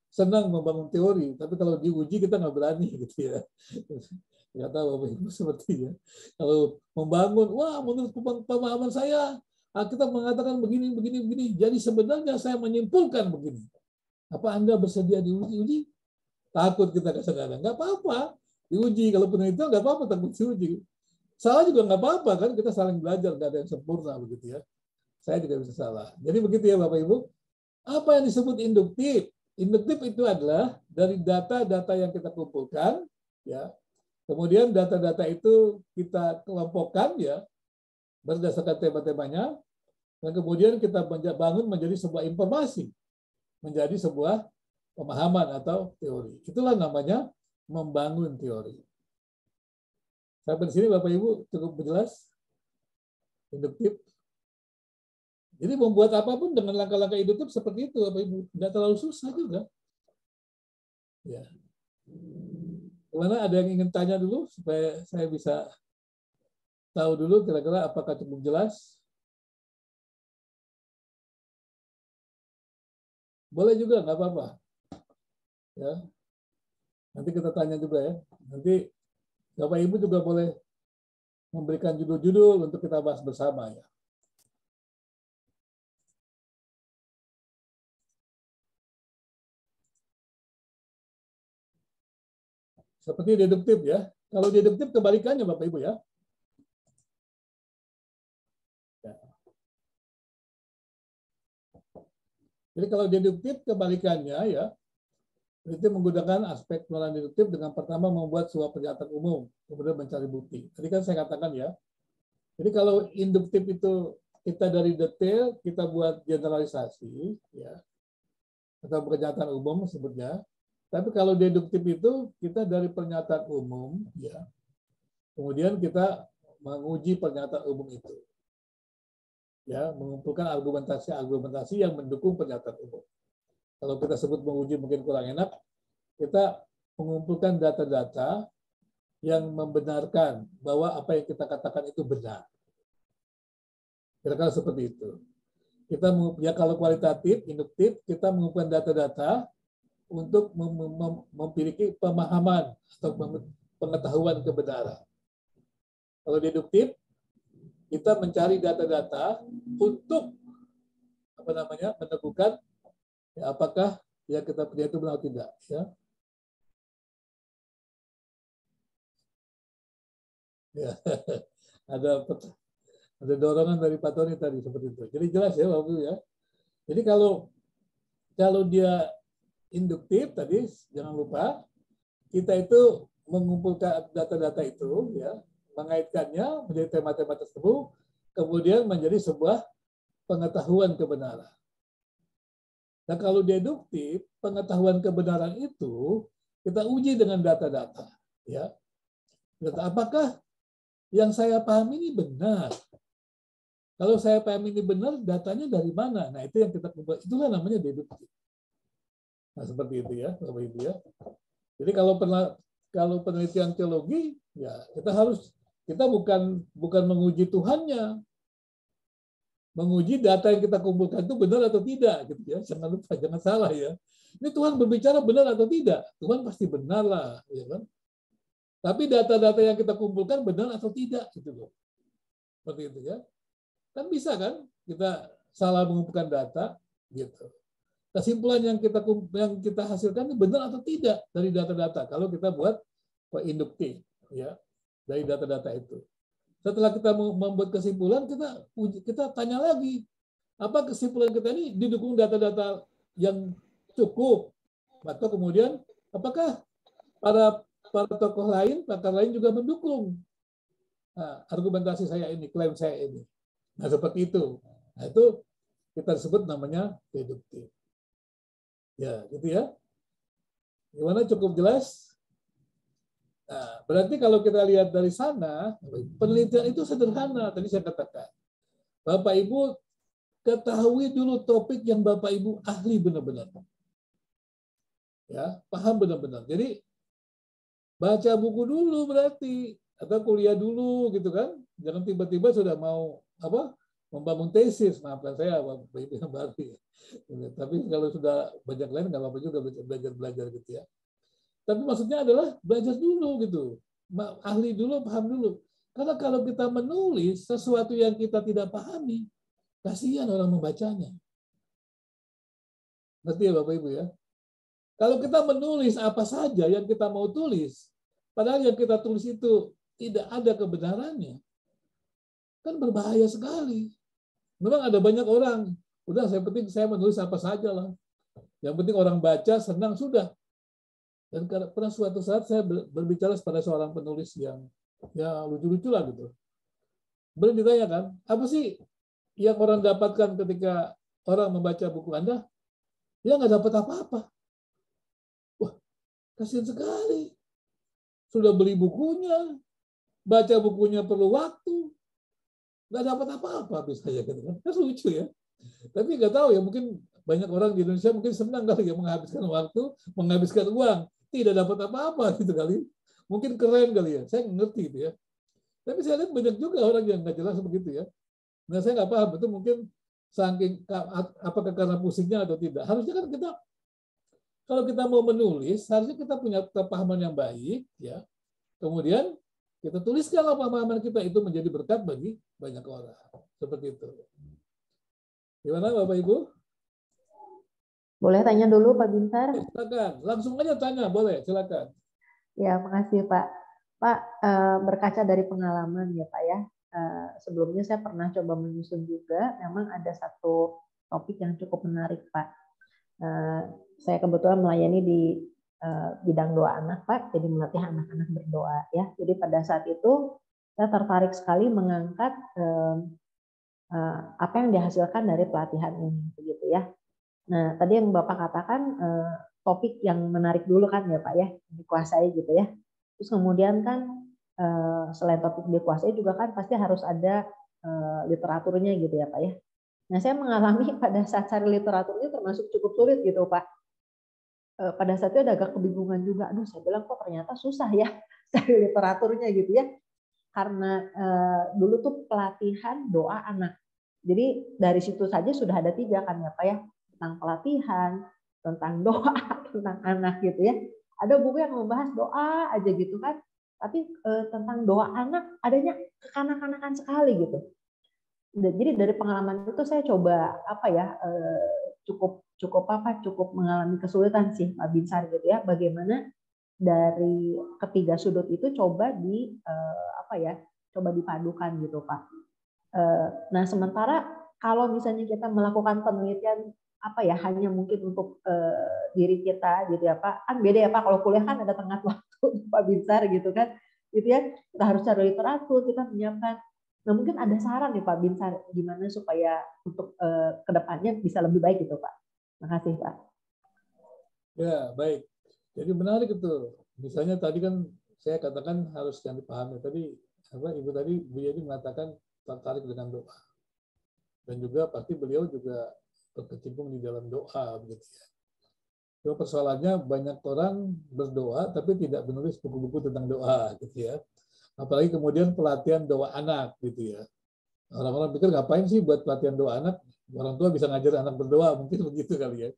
senang membangun teori, tapi kalau diuji kita nggak berani gitu ya. Nggak tahu Bapak Ibu sepertinya. Kalau membangun, wah menurut pemahaman saya, kita mengatakan begini. Jadi sebenarnya saya menyimpulkan begini. Apa Anda bersedia diuji? Takut kita kadang-kadang. Nggak apa-apa diuji. Kalau penelitian nggak apa-apa takut diuji. Salah juga nggak apa-apa kan, kita saling belajar, nggak ada yang sempurna begitu ya. Saya juga bisa salah. Jadi begitu ya Bapak Ibu. Apa yang disebut induktif? Induktif itu adalah dari data-data yang kita kumpulkan, ya. Kemudian data-data itu kita kelompokkan ya berdasarkan tema-temanya, dan kemudian kita bangun menjadi sebuah informasi, menjadi sebuah pemahaman atau teori. Itulah namanya membangun teori. Sampai di sini Bapak Ibu cukup jelas? Induktif. Jadi membuat apapun dengan langkah-langkah induktif seperti itu Bapak Ibu. Tidak terlalu susah juga. Ya. Gimana, ada yang ingin tanya dulu supaya saya bisa tahu dulu kira-kira apakah cukup jelas? Boleh juga, nggak apa-apa. Ya. Nanti kita tanya juga ya. Nanti Bapak Ibu juga boleh memberikan judul-judul untuk kita bahas bersama ya. Seperti deduktif ya. Kalau deduktif kebalikannya Bapak Ibu ya. Jadi kalau deduktif kebalikannya ya, itu menggunakan aspek penilaian deduktif dengan pertama membuat sebuah pernyataan umum, kemudian mencari bukti. Tadi kan saya katakan ya. Jadi kalau induktif itu kita dari detail kita buat generalisasi ya, atau pernyataan umum sebutnya. Tapi kalau deduktif itu kita dari pernyataan umum ya, kemudian kita menguji pernyataan umum itu. Ya, mengumpulkan argumentasi yang mendukung pernyataan umum. Kalau kita sebut menguji mungkin kurang enak, kita mengumpulkan data-data yang membenarkan bahwa apa yang kita katakan itu benar. Kira-kira seperti itu. Kita ya kalau kualitatif, induktif, kita mengumpulkan data-data untuk memiliki pemahaman atau pengetahuan kebenaran. Kalau deduktif, kita mencari data-data untuk menemukan ya, apakah yang kita punya itu benar atau tidak. Ya. Ya. Ada dorongan dari Pak Tony tadi seperti itu. Jadi jelas ya Bapak Ibu ya. Jadi kalau dia induktif tadi jangan lupa kita itu mengumpulkan data-data itu ya, mengaitkannya menjadi tema-tema tersebut, kemudian menjadi sebuah pengetahuan kebenaran. Nah kalau deduktif, pengetahuan kebenaran itu kita uji dengan data-data. Ya, apakah yang saya pahami ini benar? Kalau saya pahami ini benar, datanya dari mana? Nah, itu yang kita kumpulkan. Itulah namanya deduktif. Nah, seperti itu ya, Bapak Ibu ya. Jadi kalau penelitian teologi, ya kita bukan menguji Tuhannya, menguji data yang kita kumpulkan itu benar atau tidak, gitu ya. Jangan lupa, jangan salah ya. Ini Tuhan berbicara benar atau tidak? Tuhan pasti benar lah, ya kan? Tapi data-data yang kita kumpulkan benar atau tidak, gitu loh. Seperti itu ya. Kan bisa kan kita salah mengumpulkan data, gitu. Kesimpulan yang kita hasilkan itu benar atau tidak dari data-data kalau kita buat induktif, ya, dari data-data itu. Setelah kita membuat kesimpulan, kita tanya lagi, apa kesimpulan kita ini didukung data-data yang cukup, atau kemudian apakah para tokoh lain, pakar lain juga mendukung argumentasi saya ini, klaim saya ini. Nah, seperti itu. Nah, itu kita sebut namanya deduktif. Ya, gitu ya. Gimana, cukup jelas? Nah, berarti kalau kita lihat dari sana, penelitian itu sederhana. Tadi saya katakan, Bapak Ibu ketahui dulu topik yang Bapak Ibu ahli benar-benar. Ya, paham benar-benar. Jadi baca buku dulu berarti, atau kuliah dulu gitu kan. Jangan tiba-tiba sudah mau membangun tesis, maafkan saya Bapak Ibu yang baru ya. Tapi kalau sudah banyak lain nggak apa-apa juga belajar gitu ya. Tapi maksudnya adalah belajar dulu gitu, ahli dulu, paham dulu. Karena kalau kita menulis sesuatu yang kita tidak pahami, kasihan orang membacanya. Ngerti ya Bapak Ibu ya? Kalau kita menulis apa saja yang kita mau tulis, padahal yang kita tulis itu tidak ada kebenarannya, kan berbahaya sekali. Memang ada banyak orang, udah saya menulis apa saja lah. Yang penting orang baca, senang, sudah. Dan pernah suatu saat saya berbicara pada seorang penulis yang ya lucu-lucu lah gitu. Kemudian ditanyakan, apa sih yang orang dapatkan ketika orang membaca buku Anda? Ya nggak dapat apa-apa. Wah, kasihan sekali. Sudah beli bukunya, baca bukunya perlu waktu, nggak dapat apa-apa habis saya gitu kan. Kan lucu ya. Tapi nggak tahu ya, mungkin banyak orang di Indonesia mungkin senang kali ya menghabiskan waktu, menghabiskan uang, tidak dapat apa-apa gitu kali. Mungkin keren kali ya, saya ngerti itu ya. Tapi saya lihat banyak juga orang yang nggak jelas begitu ya. Nah, saya nggak paham itu mungkin saking apakah karena pusingnya atau tidak. Harusnya kan kita, kalau kita mau menulis, harusnya kita punya kepahaman yang baik ya. Kemudian kita tuliskanlah pemahaman kita, itu menjadi berkat bagi banyak orang. Seperti itu. Gimana Bapak Ibu? Boleh tanya dulu Pak Binsar? Silakan, langsung aja tanya, boleh, silakan. Ya, makasih Pak. Pak, berkaca dari pengalaman ya Pak ya, sebelumnya saya pernah coba menyusun juga, memang ada satu topik yang cukup menarik Pak. Saya kebetulan melayani di bidang doa anak Pak, jadi melatih anak-anak berdoa ya. Jadi pada saat itu saya tertarik sekali mengangkat apa yang dihasilkan dari pelatihan ini, begitu ya. Nah, tadi yang Bapak katakan topik yang menarik dulu kan ya Pak ya, dikuasai gitu ya. Terus kemudian kan selain topik dikuasai juga kan pasti harus ada literaturnya gitu ya Pak ya. Nah, saya mengalami pada saat cari literaturnya termasuk cukup sulit gitu Pak. Pada saat itu ada agak kebingungan juga. Aduh, saya bilang kok ternyata susah ya cari literaturnya gitu ya. Karena dulu tuh pelatihan doa anak. Jadi dari situ saja sudah ada 3 kan ya Pak ya. Tentang pelatihan, tentang doa, tentang anak gitu ya. Ada buku yang membahas doa aja gitu kan. Tapi tentang doa anak adanya kekanak-kanakan sekali gitu. Jadi dari pengalaman itu saya coba cukup mengalami kesulitan sih Pak Binsar gitu ya. Bagaimana dari ketiga sudut itu coba dipadukan gitu Pak. Nah, sementara kalau misalnya kita melakukan penelitian hanya mungkin untuk diri kita gitu ya Pak, kan beda ya Pak, kalau kuliah kan ada tengah waktu Pak Binsar gitu kan, gitu ya, kita harus cari literatur, kita menyiapkan. Nah, mungkin ada saran nih Pak Binsar gimana supaya untuk kedepannya bisa lebih baik gitu Pak. Makasih Pak. Ya, baik. Jadi menarik itu. Misalnya tadi kan saya katakan harus yang dipahami. Tadi Bu Yeni mengatakan tertarik dengan doa. Dan juga pasti beliau juga berkecimpung di dalam doa begitu ya. Cuma persoalannya banyak orang berdoa tapi tidak menulis buku-buku tentang doa gitu ya. Apalagi kemudian pelatihan doa anak gitu ya. Orang-orang pikir ngapain sih buat pelatihan doa anak? Orang tua bisa ngajar anak berdoa, mungkin begitu kali ya.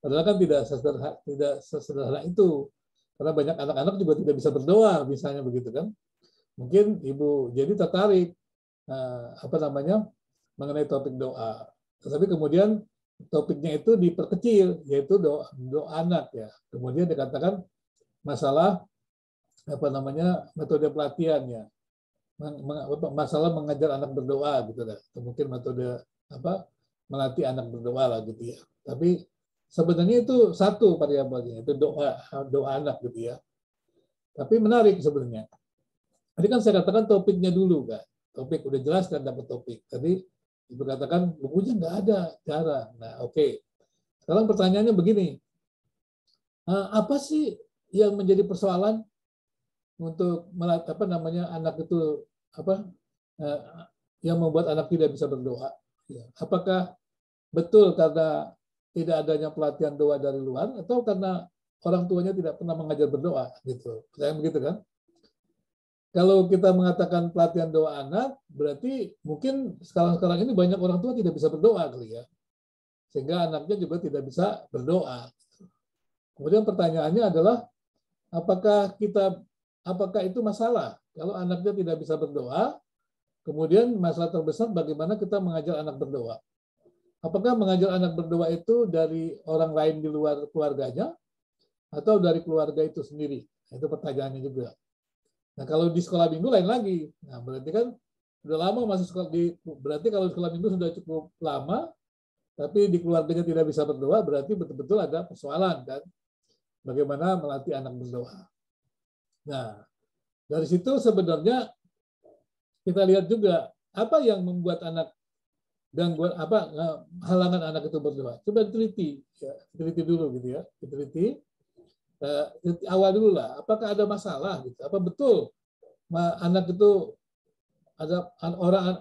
Padahal kan tidak sesederhana itu. Karena banyak anak-anak juga tidak bisa berdoa, misalnya begitu kan. Mungkin Ibu jadi tertarik mengenai topik doa. Tetapi kemudian topiknya itu diperkecil, yaitu doa anak ya. Kemudian dikatakan masalah metode pelatihannya, masalah mengajar anak berdoa gitu lah. Mungkin metode melatih anak berdoa lah gitu ya. Tapi sebenarnya itu satu variabelnya, itu doa anak gitu ya. Tapi menarik sebenarnya. Tadi kan saya katakan topiknya dulu kan. Topik udah jelas kan dapat topik. Tadi Ibu katakan bukunya nggak ada, jarang. Nah, oke. Sekarang pertanyaannya begini. Apa sih yang menjadi persoalan untuk anak itu yang membuat anak tidak bisa berdoa? Apakah betul karena tidak adanya pelatihan doa dari luar atau karena orang tuanya tidak pernah mengajar berdoa gitu? Saya begitu kan? Kalau kita mengatakan pelatihan doa anak, berarti mungkin sekarang ini banyak orang tua tidak bisa berdoa kali ya. Sehingga anaknya juga tidak bisa berdoa. Kemudian pertanyaannya adalah apakah itu masalah? Kalau anaknya tidak bisa berdoa, kemudian masalah terbesar bagaimana kita mengajar anak berdoa? Apakah mengajar anak berdoa itu dari orang lain di luar keluarganya atau dari keluarga itu sendiri? Itu pertanyaannya juga. Nah, kalau di sekolah minggu lain lagi. Nah, berarti kan sudah lama masuk sekolah berarti kalau sekolah minggu sudah cukup lama tapi di keluarganya tidak bisa berdoa, berarti betul-betul ada persoalan kan. Bagaimana melatih anak berdoa. Nah, dari situ sebenarnya kita lihat juga apa yang membuat anak halangan anak itu berdoa. Coba teliti dulu gitu ya. Teliti awal dulu lah, apakah ada masalah gitu? Apa betul anak itu ada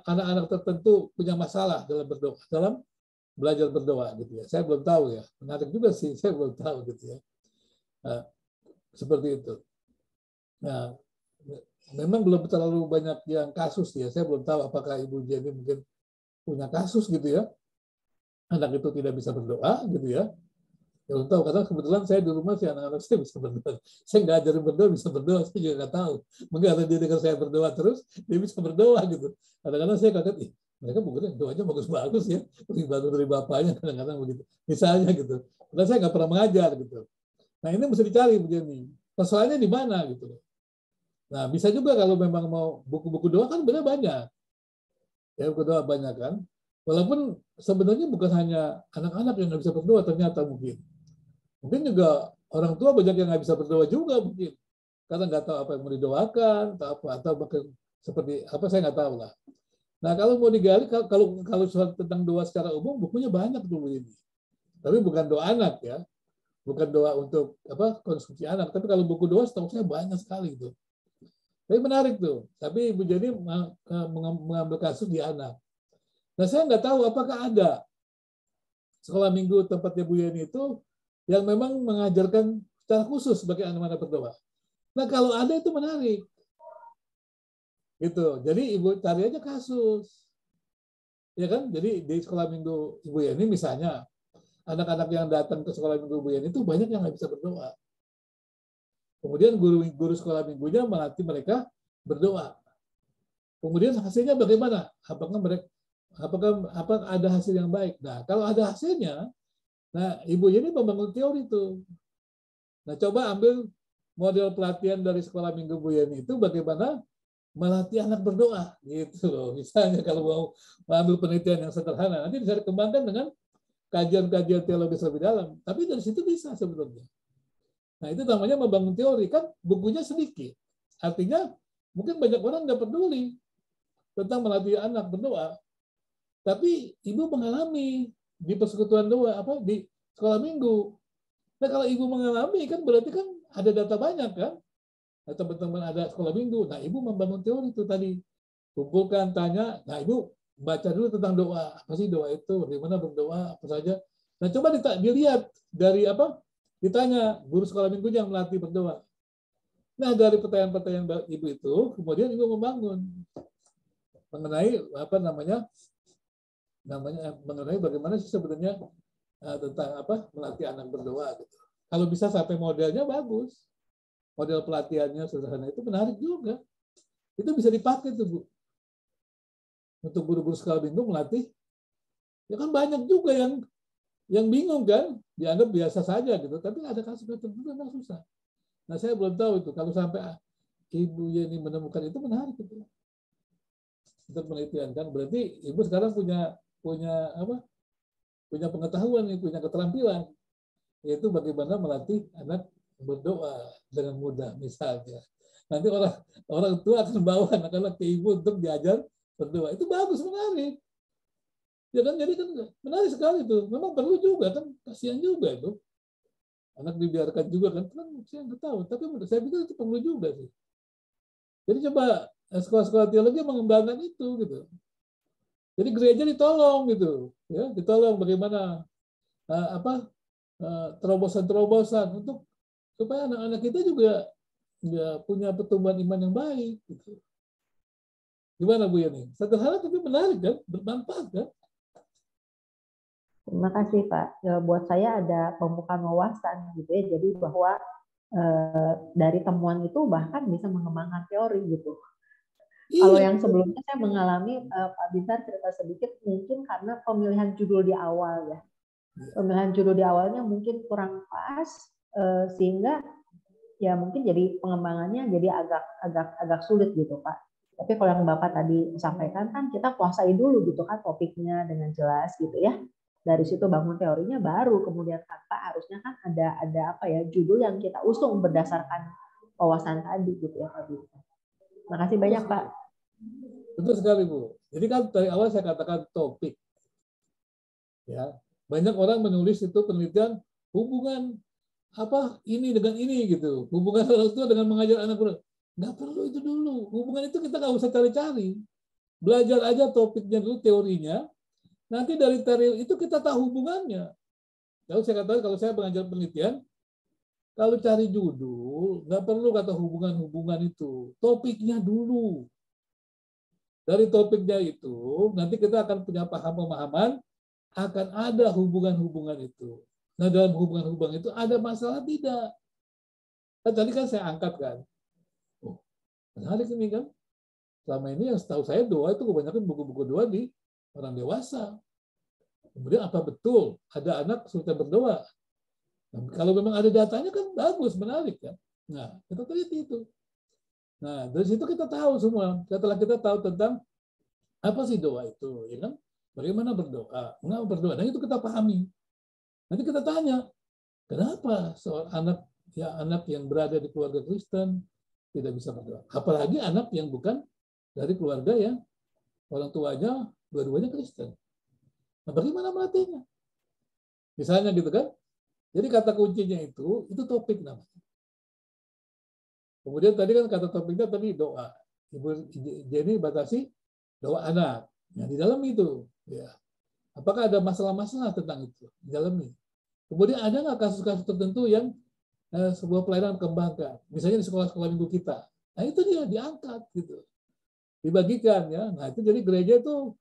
anak-anak tertentu punya masalah dalam berdoa, dalam belajar berdoa gitu ya? Saya belum tahu ya. Menarik juga sih, saya belum tahu gitu ya. Seperti itu. Nah, memang belum terlalu banyak yang kasus ya. Saya belum tahu apakah Ibu Jenny mungkin punya kasus gitu ya. Anak itu tidak bisa berdoa gitu ya. Ya tahu, karena kebetulan saya di rumah sih anak-anak saya bisa berdoa. Saya nggak ajarin berdoa, bisa berdoa, saya juga nggak tahu. Mungkin karena dia dengar saya berdoa terus, dia bisa berdoa gitu. Kadang-kadang saya kaget, mereka mungkin doanya bagus-bagus ya, lebih bagus dari bapaknya, kadang-kadang begitu. Misalnya gitu. Karena saya nggak pernah mengajar gitu. Nah ini mesti dicari begini. Persoalannya di mana gitu. Nah bisa juga kalau memang mau buku-buku doa kan benar banyak. Ya buku doa banyak kan. Walaupun sebenarnya bukan hanya anak-anak yang nggak bisa berdoa ternyata mungkin. Mungkin juga orang tua banyak yang nggak bisa berdoa juga mungkin karena nggak tahu apa yang mau didoakan atau bahkan seperti apa saya nggak tahu lah. Nah kalau mau digali kalau soal tentang doa secara umum bukunya banyak dulu ini, tapi bukan doa anak ya, bukan doa untuk konsumsi anak, tapi kalau buku doa setahu saya banyak sekali itu. Tapi menarik tuh. Tapi Ibu Jenny mengambil kasus di anak. Nah saya nggak tahu apakah ada sekolah minggu tempatnya Bu Yeni itu yang memang mengajarkan secara khusus sebagai anak-anak berdoa. Nah kalau ada itu menarik, gitu. Jadi Ibu cari aja kasus, ya kan? Jadi di sekolah minggu Ibu Yeni misalnya, anak-anak yang datang ke sekolah minggu Ibu Yeni itu banyak yang nggak bisa berdoa. Kemudian guru sekolah minggunya melatih mereka berdoa. Kemudian hasilnya bagaimana? Apakah ada hasil yang baik? Nah kalau ada hasilnya, nah, Ibu Yeni membangun teori itu. Nah, coba ambil model pelatihan dari sekolah minggu Bu Yeni itu bagaimana melatih anak berdoa, gitu loh. Misalnya kalau mau ambil penelitian yang sederhana, nanti bisa dikembangkan dengan kajian-kajian teologis lebih dalam. Tapi dari situ bisa sebetulnya. Nah, itu namanya membangun teori. Kan bukunya sedikit. Artinya mungkin banyak orang nggak peduli tentang melatih anak berdoa. Tapi Ibu mengalami di persekutuan doa di sekolah minggu. Nah kalau Ibu mengalami kan berarti kan ada data banyak kan. Nah, teman-teman ada sekolah minggu. Nah, ibu membangun teori itu tadi. Kumpulkan, tanya. Nah, ibu baca dulu tentang doa. Apa sih doa itu? Bagaimana berdoa? Apa saja? Nah, coba dilihat dari apa? Ditanya guru sekolah minggu yang melatih berdoa. Nah, dari pertanyaan-pertanyaan ibu itu, kemudian ibu membangun mengenai apa namanya mengenai bagaimana sih sebenarnya tentang apa melatih anak berdoa gitu. Kalau bisa sampai modelnya bagus, model pelatihannya sederhana itu menarik juga. Itu bisa dipakai tuh Bu. Untuk guru-guru sekolah minggu melatih, ya kan banyak juga yang bingung kan, dianggap biasa saja gitu, tapi ada kasus tertentu memang susah. Nah, saya belum tahu itu kalau sampai Ibu Yeni menemukan itu menarik itu. Untuk penelitian kan berarti Ibu sekarang punya apa? Punya pengetahuan, punya keterampilan, yaitu bagaimana melatih anak berdoa dengan mudah misalnya. Nanti orang tua akan bawa anak-anak ke Ibu untuk diajar berdoa. Itu bagus, menarik. Ya kan, jadi kan menarik sekali itu. Memang perlu juga kan, kasihan juga itu. Anak dibiarkan juga kan saya nggak tahu. Tapi saya pikir itu perlu juga sih. Jadi coba sekolah-sekolah teologi mengembangkan itu gitu. Jadi gereja ditolong gitu, ya ditolong bagaimana terobosan-terobosan untuk supaya anak-anak kita juga ya, punya pertumbuhan iman yang baik. Gitu. Gimana Bu Yani? Sederhana tapi menarik kan, bermanfaat kan? Terima kasih Pak. Buat saya ada pembukaan wawasan gitu ya. Jadi bahwa dari temuan itu bahkan bisa mengembangkan teori gitu. Iya. Kalau yang sebelumnya saya mengalami Pak Binsar cerita sedikit mungkin karena pemilihan judul di awal ya. Pemilihan judul di awalnya mungkin kurang pas sehingga ya mungkin jadi pengembangannya jadi agak sulit gitu Pak. Tapi kalau yang Bapak tadi sampaikan kan kita kuasai dulu gitu kan topiknya dengan jelas gitu ya. Dari situ bangun teorinya baru kemudian tanpa harusnya kan ada apa ya judul yang kita usung berdasarkan wawasan tadi gitu ya Pak Binsar. Terima kasih banyak Pak. Betul sekali Bu. Jadi kan dari awal saya katakan topik. Ya, banyak orang menulis itu penelitian hubungan apa ini dengan ini gitu. Hubungan orang tua dengan mengajar anak muda. Nggak perlu itu dulu. Hubungan itu kita nggak usah cari-cari. Belajar aja topiknya dulu, teorinya. Nanti dari teori itu kita tahu hubungannya. Kalau saya katakan kalau saya mengajar penelitian, kalau cari judul nggak perlu kata hubungan-hubungan itu. Topiknya dulu. Dari topiknya itu nanti kita akan punya pemahaman akan ada hubungan-hubungan itu. Nah dalam hubungan-hubungan itu ada masalah tidak? Kan tadi kan saya angkat kan. Oh, menarik ini kan. Selama ini yang setahu saya doa itu kebanyakan buku-buku doa di orang dewasa. Kemudian apa betul ada anak suka berdoa? Nah, kalau memang ada datanya kan bagus, menarik kan. Nah kita teliti itu. Nah dari situ kita tahu semua. Setelah kita tahu tentang apa sih doa itu, ya kan? Bagaimana berdoa? Mengapa berdoa? Dan itu kita pahami. Nanti kita tanya, kenapa seorang anak yang berada di keluarga Kristen tidak bisa berdoa? Apalagi anak yang bukan dari keluarga yang orang tuanya dua-duanya Kristen. Nah, bagaimana melatihnya? Misalnya gitu kan? Jadi kata kuncinya itu topik namanya. Kemudian tadi kan kata topiknya tadi doa. Ibu Jenny batasi doa anak. Nah, di dalam itu, ya. Apakah ada masalah-masalah tentang itu di dalam ini? Kemudian ada nggak kasus-kasus tertentu yang sebuah pelayanan kembangkan? Misalnya di sekolah-sekolah minggu kita. Nah itu dia diangkat gitu, dibagikan ya. Nah itu jadi gereja itu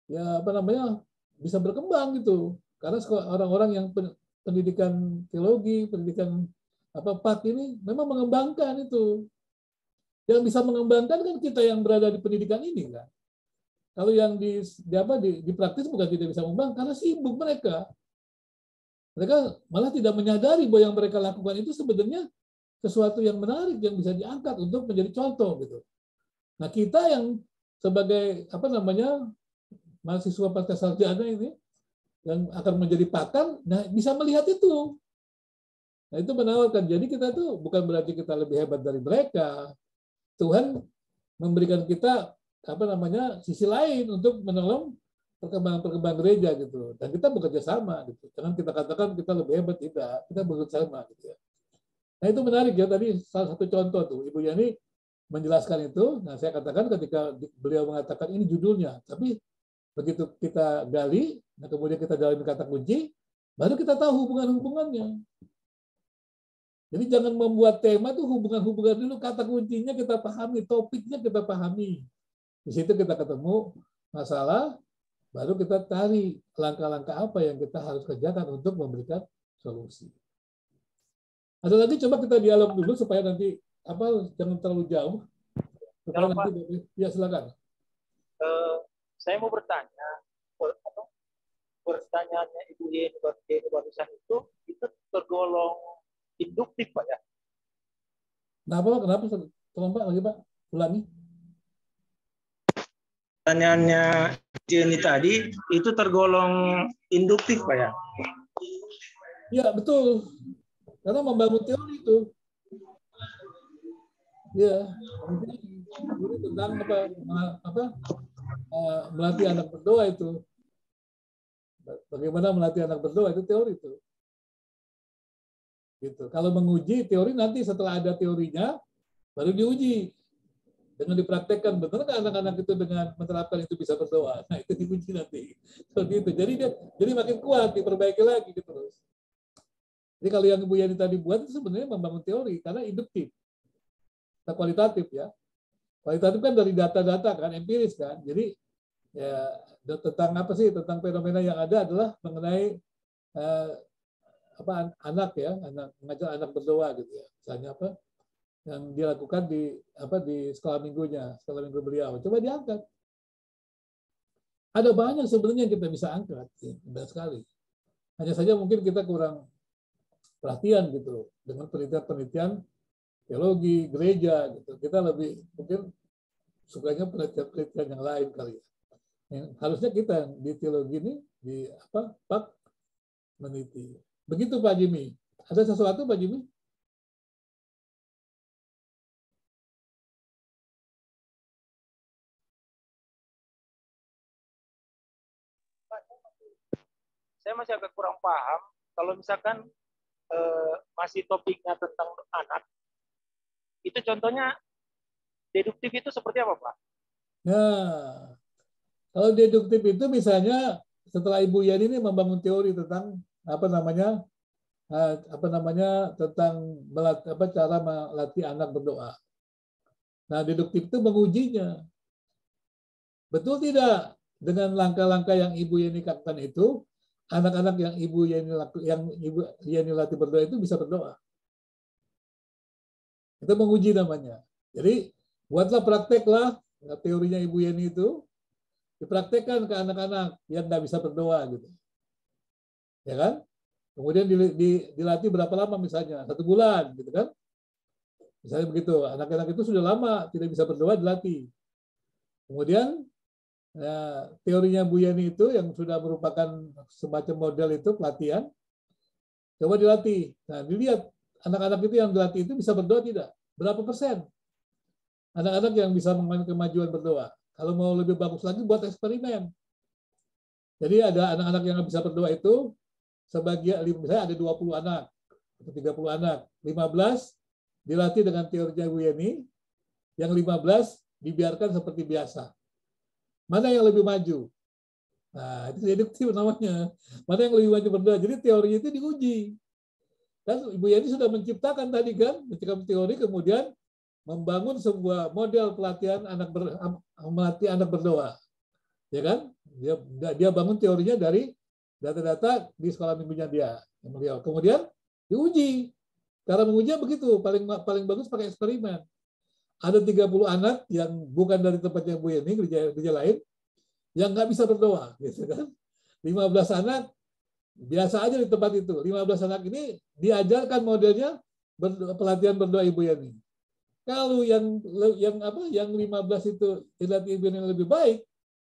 ya apa namanya bisa berkembang gitu. Karena orang-orang yang pendidikan teologi, pendidikan apa PAK ini memang mengembangkan itu. Yang bisa mengembangkan kan kita yang berada di pendidikan ini kan. Kalau yang di praktis bukan tidak bisa mengembangkan karena sibuk mereka. Mereka malah tidak menyadari bahwa yang mereka lakukan itu sebenarnya sesuatu yang menarik yang bisa diangkat untuk menjadi contoh gitu. Nah kita yang sebagai apa namanya mahasiswa pasca sarjana ini yang akan menjadi pakar, nah bisa melihat itu. Nah itu menawarkan. Jadi kita tuh bukan berarti kita lebih hebat dari mereka. Tuhan memberikan kita apa namanya sisi lain untuk menolong perkembangan gereja gitu, dan kita bekerja sama gitu. Jangan kita katakan kita lebih hebat, tidak, kita bekerja sama gitu ya. Nah itu menarik ya, tadi salah satu contoh tuh Ibu Yani menjelaskan itu. Nah saya katakan ketika beliau mengatakan ini judulnya, tapi begitu kita gali, nah kemudian kita dalami kata kunci, baru kita tahu hubungan-hubungannya. Jadi jangan membuat tema tuh hubungan-hubungan dulu, kata kuncinya kita pahami, topiknya kita pahami. Di situ kita ketemu masalah, baru kita cari langkah-langkah apa yang kita harus kerjakan untuk memberikan solusi. Ada lagi, coba kita dialog dulu supaya nanti jangan terlalu jauh. Supaya Kalau Pak, nanti, ya silakan. saya mau bertanya, pertanyaannya Ibu Yeni barusan itu tergolong induktif Pak ya? Kenapa? Tolong Pak, lagi Pak, ulangi. Pertanyaannya Jenny tadi itu tergolong induktif Pak ya? Ya betul, karena membangun teori itu. Ya, ini tentang melatih anak berdoa itu. Bagaimana melatih anak berdoa itu teori itu. Gitu. Kalau menguji teori nanti setelah ada teorinya baru diuji dengan dipraktekkan benar nggak anak-anak itu dengan menerapkan itu bisa berdoa. Nah itu diuji nanti. Seperti itu. Jadi makin kuat diperbaiki lagi gitu terus. Jadi kalau yang Ibu Yani tadi buat itu sebenarnya membangun teori karena induktif. Nah, kualitatif ya. Kualitatif kan dari data-data kan, empiris kan. Jadi ya tentang tentang fenomena yang ada adalah mengenai anak mengajar anak berdoa gitu ya. Misalnya yang dilakukan di sekolah minggunya, sekolah minggu beliau. Coba diangkat. Ada banyak sebenarnya yang kita bisa angkat, banyak sekali. Hanya saja mungkin kita kurang perhatian gitu dengan penelitian teologi gereja gitu. Kita lebih mungkin sukanya penelitian yang lain kali ya. Harusnya kita di teologi ini meneliti. Begitu Pak Jimmy. Ada sesuatu Pak Jimmy? Saya masih agak kurang paham kalau misalkan masih topiknya tentang anak, itu contohnya deduktif itu seperti apa Pak? Nah, kalau deduktif itu misalnya setelah Ibu Yani ini membangun teori tentang tentang cara melatih anak berdoa. Nah, deduktif itu mengujinya. Betul tidak dengan langkah-langkah yang Ibu Yani katakan itu, anak-anak yang Ibu Yani latih berdoa itu bisa berdoa. Itu menguji namanya. Jadi buatlah prakteklah teorinya Ibu Yani itu, dipraktekkan ke anak-anak yang nggak bisa berdoa gitu, ya kan? Kemudian dilatih berapa lama misalnya 1 bulan gitu kan? Misalnya begitu, anak-anak itu sudah lama tidak bisa berdoa dilatih. Kemudian teorinya Bu Yani itu yang sudah merupakan semacam model itu pelatihan, coba dilatih. Nah, dilihat anak-anak itu yang dilatih itu bisa berdoa tidak? Berapa persen? Anak-anak yang bisa mengalami kemajuan berdoa. Kalau mau lebih bagus lagi, buat eksperimen. Jadi ada anak-anak yang bisa berdoa itu, misalnya ada 20 anak, atau 30 anak. 15 dilatih dengan teorinya Bu Yani, yang 15 dibiarkan seperti biasa. Mana yang lebih maju? Nah, itu deduktif namanya. Mana yang lebih maju berdoa. Jadi teorinya itu diuji. Dan Ibu Yani sudah menciptakan tadi kan, menciptakan teori, kemudian membangun sebuah model pelatihan melatih anak berdoa. Ya kan? Dia bangun teorinya dari data-data di sekolah minggunya dia. Kemudian diuji. Cara mengujinya begitu, paling bagus pakai eksperimen. Ada 30 anak yang bukan dari tempatnya Bu Yani, gereja lain, yang nggak bisa berdoa, gitu kan? 15 anak biasa aja di tempat itu. 15 anak ini diajarkan modelnya pelatihan berdoa Ibu Yani. Kalau yang 15 itu dilatih Ibu Yani lebih baik,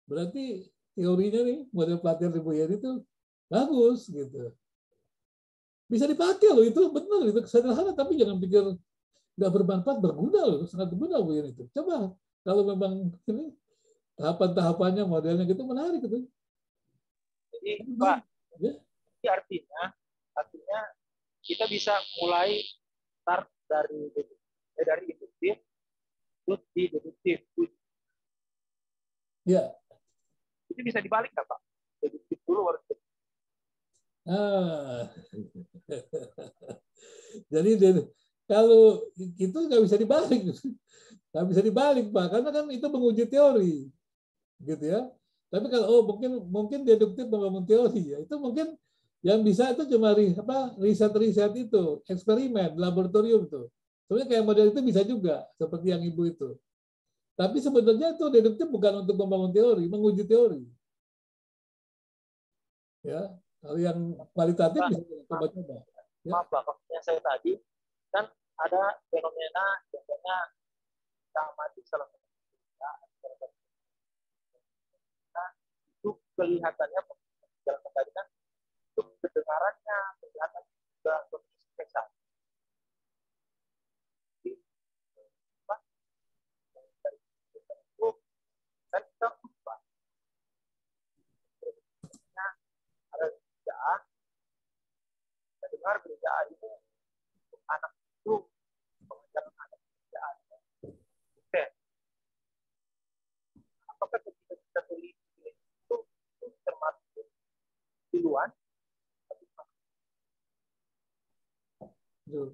berarti teorinya nih model pelatihan Ibu Yani itu bagus gitu. Bisa dipakai loh, itu benar, itu sederhana, tapi jangan pikir nggak bermanfaat, berguna loh, sangat berguna Bu Yani itu. Coba kalau memang ini tahapan-tahapannya modelnya gitu menarik gitu. Jadi Pak, ya. artinya kita bisa mulai start dari induktif terus di deduktif. Ya. Itu bisa dibalik nggak Pak? Deduktif dulu baru deduktif. Jadi kalau itu nggak bisa dibalik, nggak bisa dibalik Pak, karena kan itu menguji teori, gitu ya. Tapi kalau mungkin deduktif membangun teori, ya itu mungkin yang bisa itu cuma riset-riset itu, eksperimen, laboratorium tuh. Sebenarnya kayak model itu bisa juga, seperti yang Ibu itu. Tapi sebenarnya itu deduktif bukan untuk membangun teori, menguji teori. Ya, kalau yang kualitatif Pak, bisa coba-coba. Ya. Maaf Pak, maksudnya saya tadi kan ada fenomena biasanya kita amati salah satu itu kelihatannya dalam tadi kan itu kedengarannya kelihatan juga kondisi spesial. Dan kita lupa ada kerjaan, kita dengar kerjaan itu untuk anak itu pengajaran anak kerjaan. Oke. Apakah ketika kita teliti itu termasuk duluan?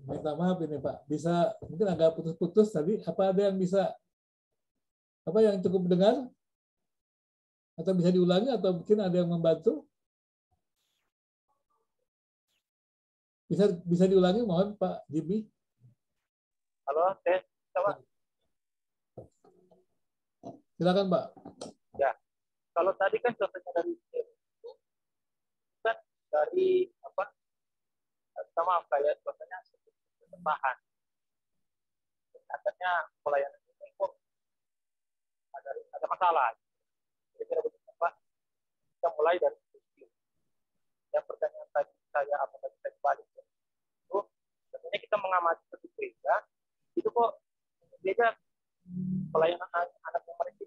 Minta maaf ini Pak, bisa mungkin agak putus-putus tadi. Apa ada yang bisa yang cukup dengar? Atau bisa diulangi atau mungkin ada yang membantu? Bisa diulangi, mohon Pak Jimmy. Halo, coba. Silakan Pak. Ya, kalau tadi kan contohnya dari itu kan dari apa? Sama kayak contohnya bertahan. Katanya pelayanan ini kok ada masalah. Kira-kira begitu Pak. Kita mulai dari itu. Yang pertanyaan tadi saya apakah bisa dibalik? Itu sebenarnya kita mengamati satu gereja itu kok gereja pelayanan anak yang mereka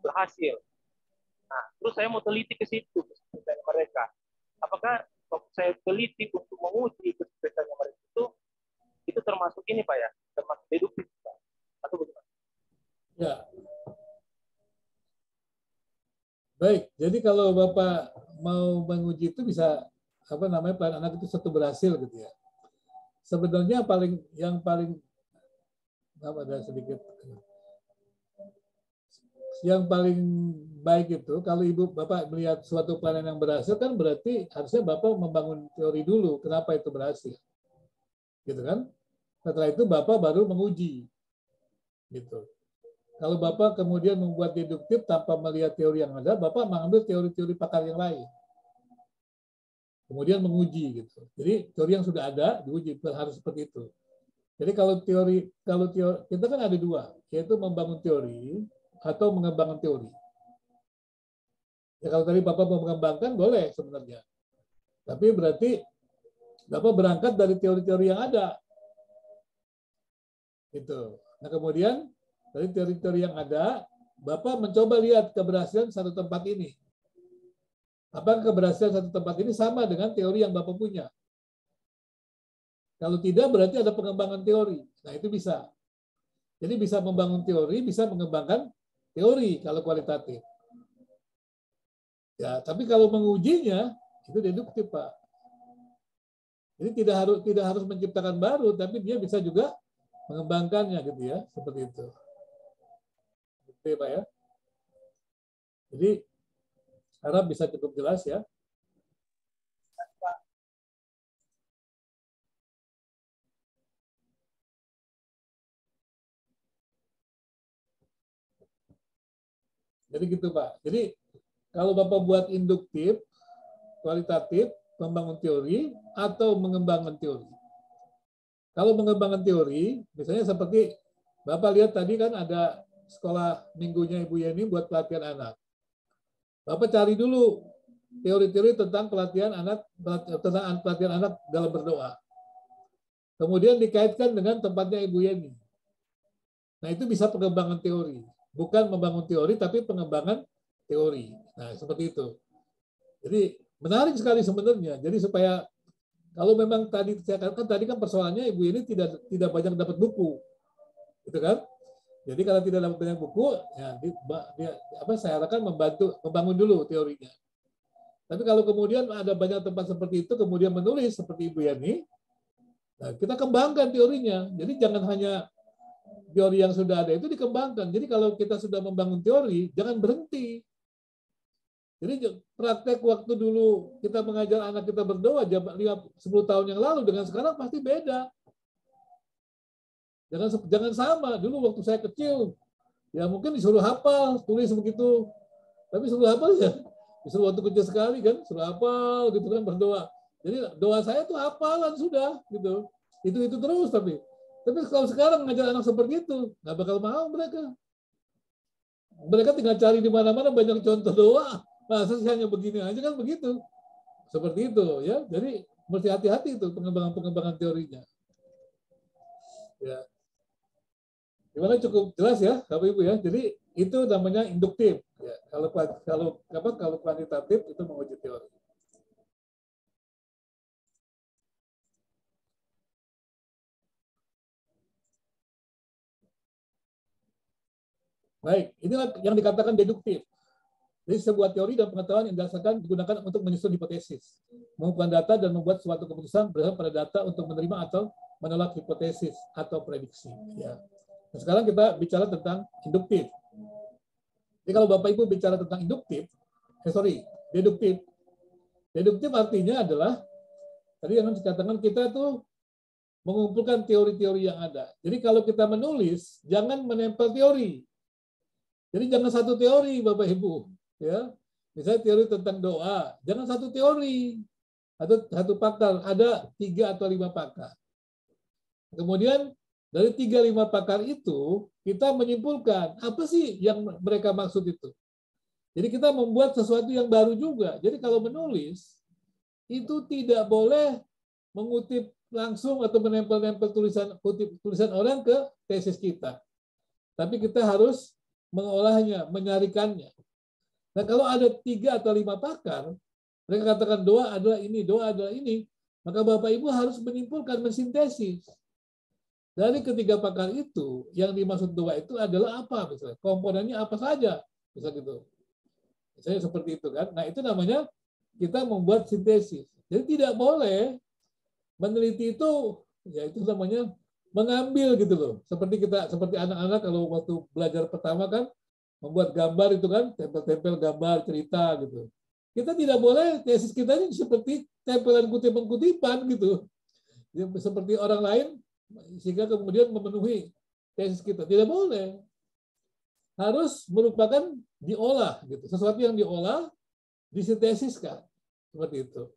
berhasil. Nah, terus saya mau teliti ke situ kesuksesan mereka. Apakah saya teliti untuk menguji kesuksesannya mereka itu termasuk ini Pak ya, termasuk deduktif Pak, atau bagaimana? Ya. Baik, jadi kalau Bapak mau menguji itu bisa pelayanan anak itu satu berhasil gitu ya. Sebenarnya yang paling ada sedikit. Yang paling baik itu kalau Ibu Bapak melihat suatu pelayanan yang berhasil kan berarti harusnya Bapak membangun teori dulu kenapa itu berhasil. Gitu kan? Setelah itu Bapak baru menguji. Gitu. Kalau Bapak kemudian membuat deduktif tanpa melihat teori yang ada, Bapak mengambil teori-teori pakar yang lain. Kemudian menguji gitu. Jadi teori yang sudah ada diuji, harus seperti itu. Jadi kalau teori kita kan ada dua, yaitu membangun teori atau mengembangkan teori. Ya kalau tadi Bapak mau mengembangkan boleh sebenarnya. Tapi berarti Bapak berangkat dari teori-teori yang ada. Gitu. Nah, kemudian dari teori-teori yang ada, Bapak mencoba lihat keberhasilan satu tempat ini. Apakah keberhasilan satu tempat ini sama dengan teori yang Bapak punya? Kalau tidak, berarti ada pengembangan teori. Nah, itu bisa. Jadi bisa membangun teori, bisa mengembangkan teori kalau kualitatif. Ya, tapi kalau mengujinya, itu deduktif, Pak. Jadi tidak harus menciptakan baru, tapi dia bisa juga mengembangkannya gitu ya, seperti itu. Oke, Pak ya. Jadi harap bisa cukup jelas ya. Jadi gitu Pak. Jadi kalau Bapak buat induktif, kualitatif, membangun teori, atau mengembangkan teori. Kalau mengembangkan teori, misalnya seperti Bapak lihat tadi kan ada sekolah minggunya Ibu Yeni buat pelatihan anak. Bapak cari dulu teori-teori tentang pelatihan anak dalam berdoa. Kemudian dikaitkan dengan tempatnya Ibu Yeni. Nah, itu bisa pengembangan teori. Bukan membangun teori, tapi pengembangan teori. Nah, seperti itu. Jadi, menarik sekali sebenarnya. Jadi, supaya Kalau memang tadi saya katakan tadi kan persoalannya ibu ini tidak banyak dapat buku, gitu kan? Jadi kalau tidak dapat banyak buku, ya saya harapkan membangun dulu teorinya. Tapi kalau kemudian ada banyak tempat seperti itu, kemudian menulis seperti Ibu Yani, nah kita kembangkan teorinya. Jadi jangan hanya teori yang sudah ada itu dikembangkan. Jadi kalau kita sudah membangun teori, jangan berhenti. Jadi praktek waktu dulu kita mengajar anak kita berdoa 10 tahun yang lalu dengan sekarang pasti beda. Jangan sama. Dulu waktu saya kecil, ya mungkin disuruh hafal, tulis begitu. Tapi suruh hafal ya, disuruh waktu kecil sekali kan, suruh hafal gitu kan berdoa. Jadi doa saya tuh hafalan sudah gitu. Itu terus tapi kalau sekarang ngajar anak seperti itu, nggak bakal mau mereka. Mereka tinggal cari di mana-mana banyak contoh doa. Masa sih hanya begini aja kan begitu. Seperti itu ya. Jadi mesti hati-hati itu pengembangan teorinya. Ya. Gimana cukup jelas ya, Bapak Ibu ya. Jadi itu namanya induktif. Ya. Kalau kuantitatif itu menguji teori. Baik, inilah yang dikatakan deduktif. Jadi sebuah teori dan pengetahuan yang digunakan untuk menyusun hipotesis, mengumpulkan data dan membuat suatu keputusan berdasarkan pada data untuk menerima atau menolak hipotesis atau prediksi. Ya. Nah, sekarang kita bicara tentang induktif. Jadi kalau Bapak Ibu bicara tentang deduktif. Deduktif artinya adalah tadi yang dikatakan kita tuh mengumpulkan teori-teori yang ada. Jadi kalau kita menulis, jangan menempel teori. Jadi jangan satu teori, Bapak Ibu. Ya, misalnya teori tentang doa, jangan satu teori atau satu pakar, ada 3 atau 5 pakar. Kemudian dari 3-5 pakar itu kita menyimpulkan apa sih yang mereka maksud itu. Jadi kita membuat sesuatu yang baru juga. Jadi kalau menulis itu tidak boleh mengutip langsung atau menempel-nempel tulisan orang ke tesis kita. Tapi kita harus mengolahnya, menyarikannya. Nah, kalau ada 3 atau 5 pakar, mereka katakan doa adalah ini, maka Bapak Ibu harus menyimpulkan, mensintesis. Dari ketiga pakar itu, yang dimaksud doa itu adalah apa? Misalnya, komponennya apa saja? Misalnya gitu. Misalnya seperti itu kan. Nah, itu namanya kita membuat sintesis. Jadi tidak boleh meneliti itu, ya itu namanya mengambil gitu loh. Seperti anak-anak kalau waktu belajar pertama kan, membuat gambar itu kan, tempel-tempel gambar, cerita gitu. Kita tidak boleh, tesis kita ini seperti tempelan kutipan-kutipan gitu. Ya, seperti orang lain, sehingga kemudian memenuhi tesis kita. Tidak boleh. Harus merupakan diolah gitu. Sesuatu yang diolah, disintesiskan. Seperti itu.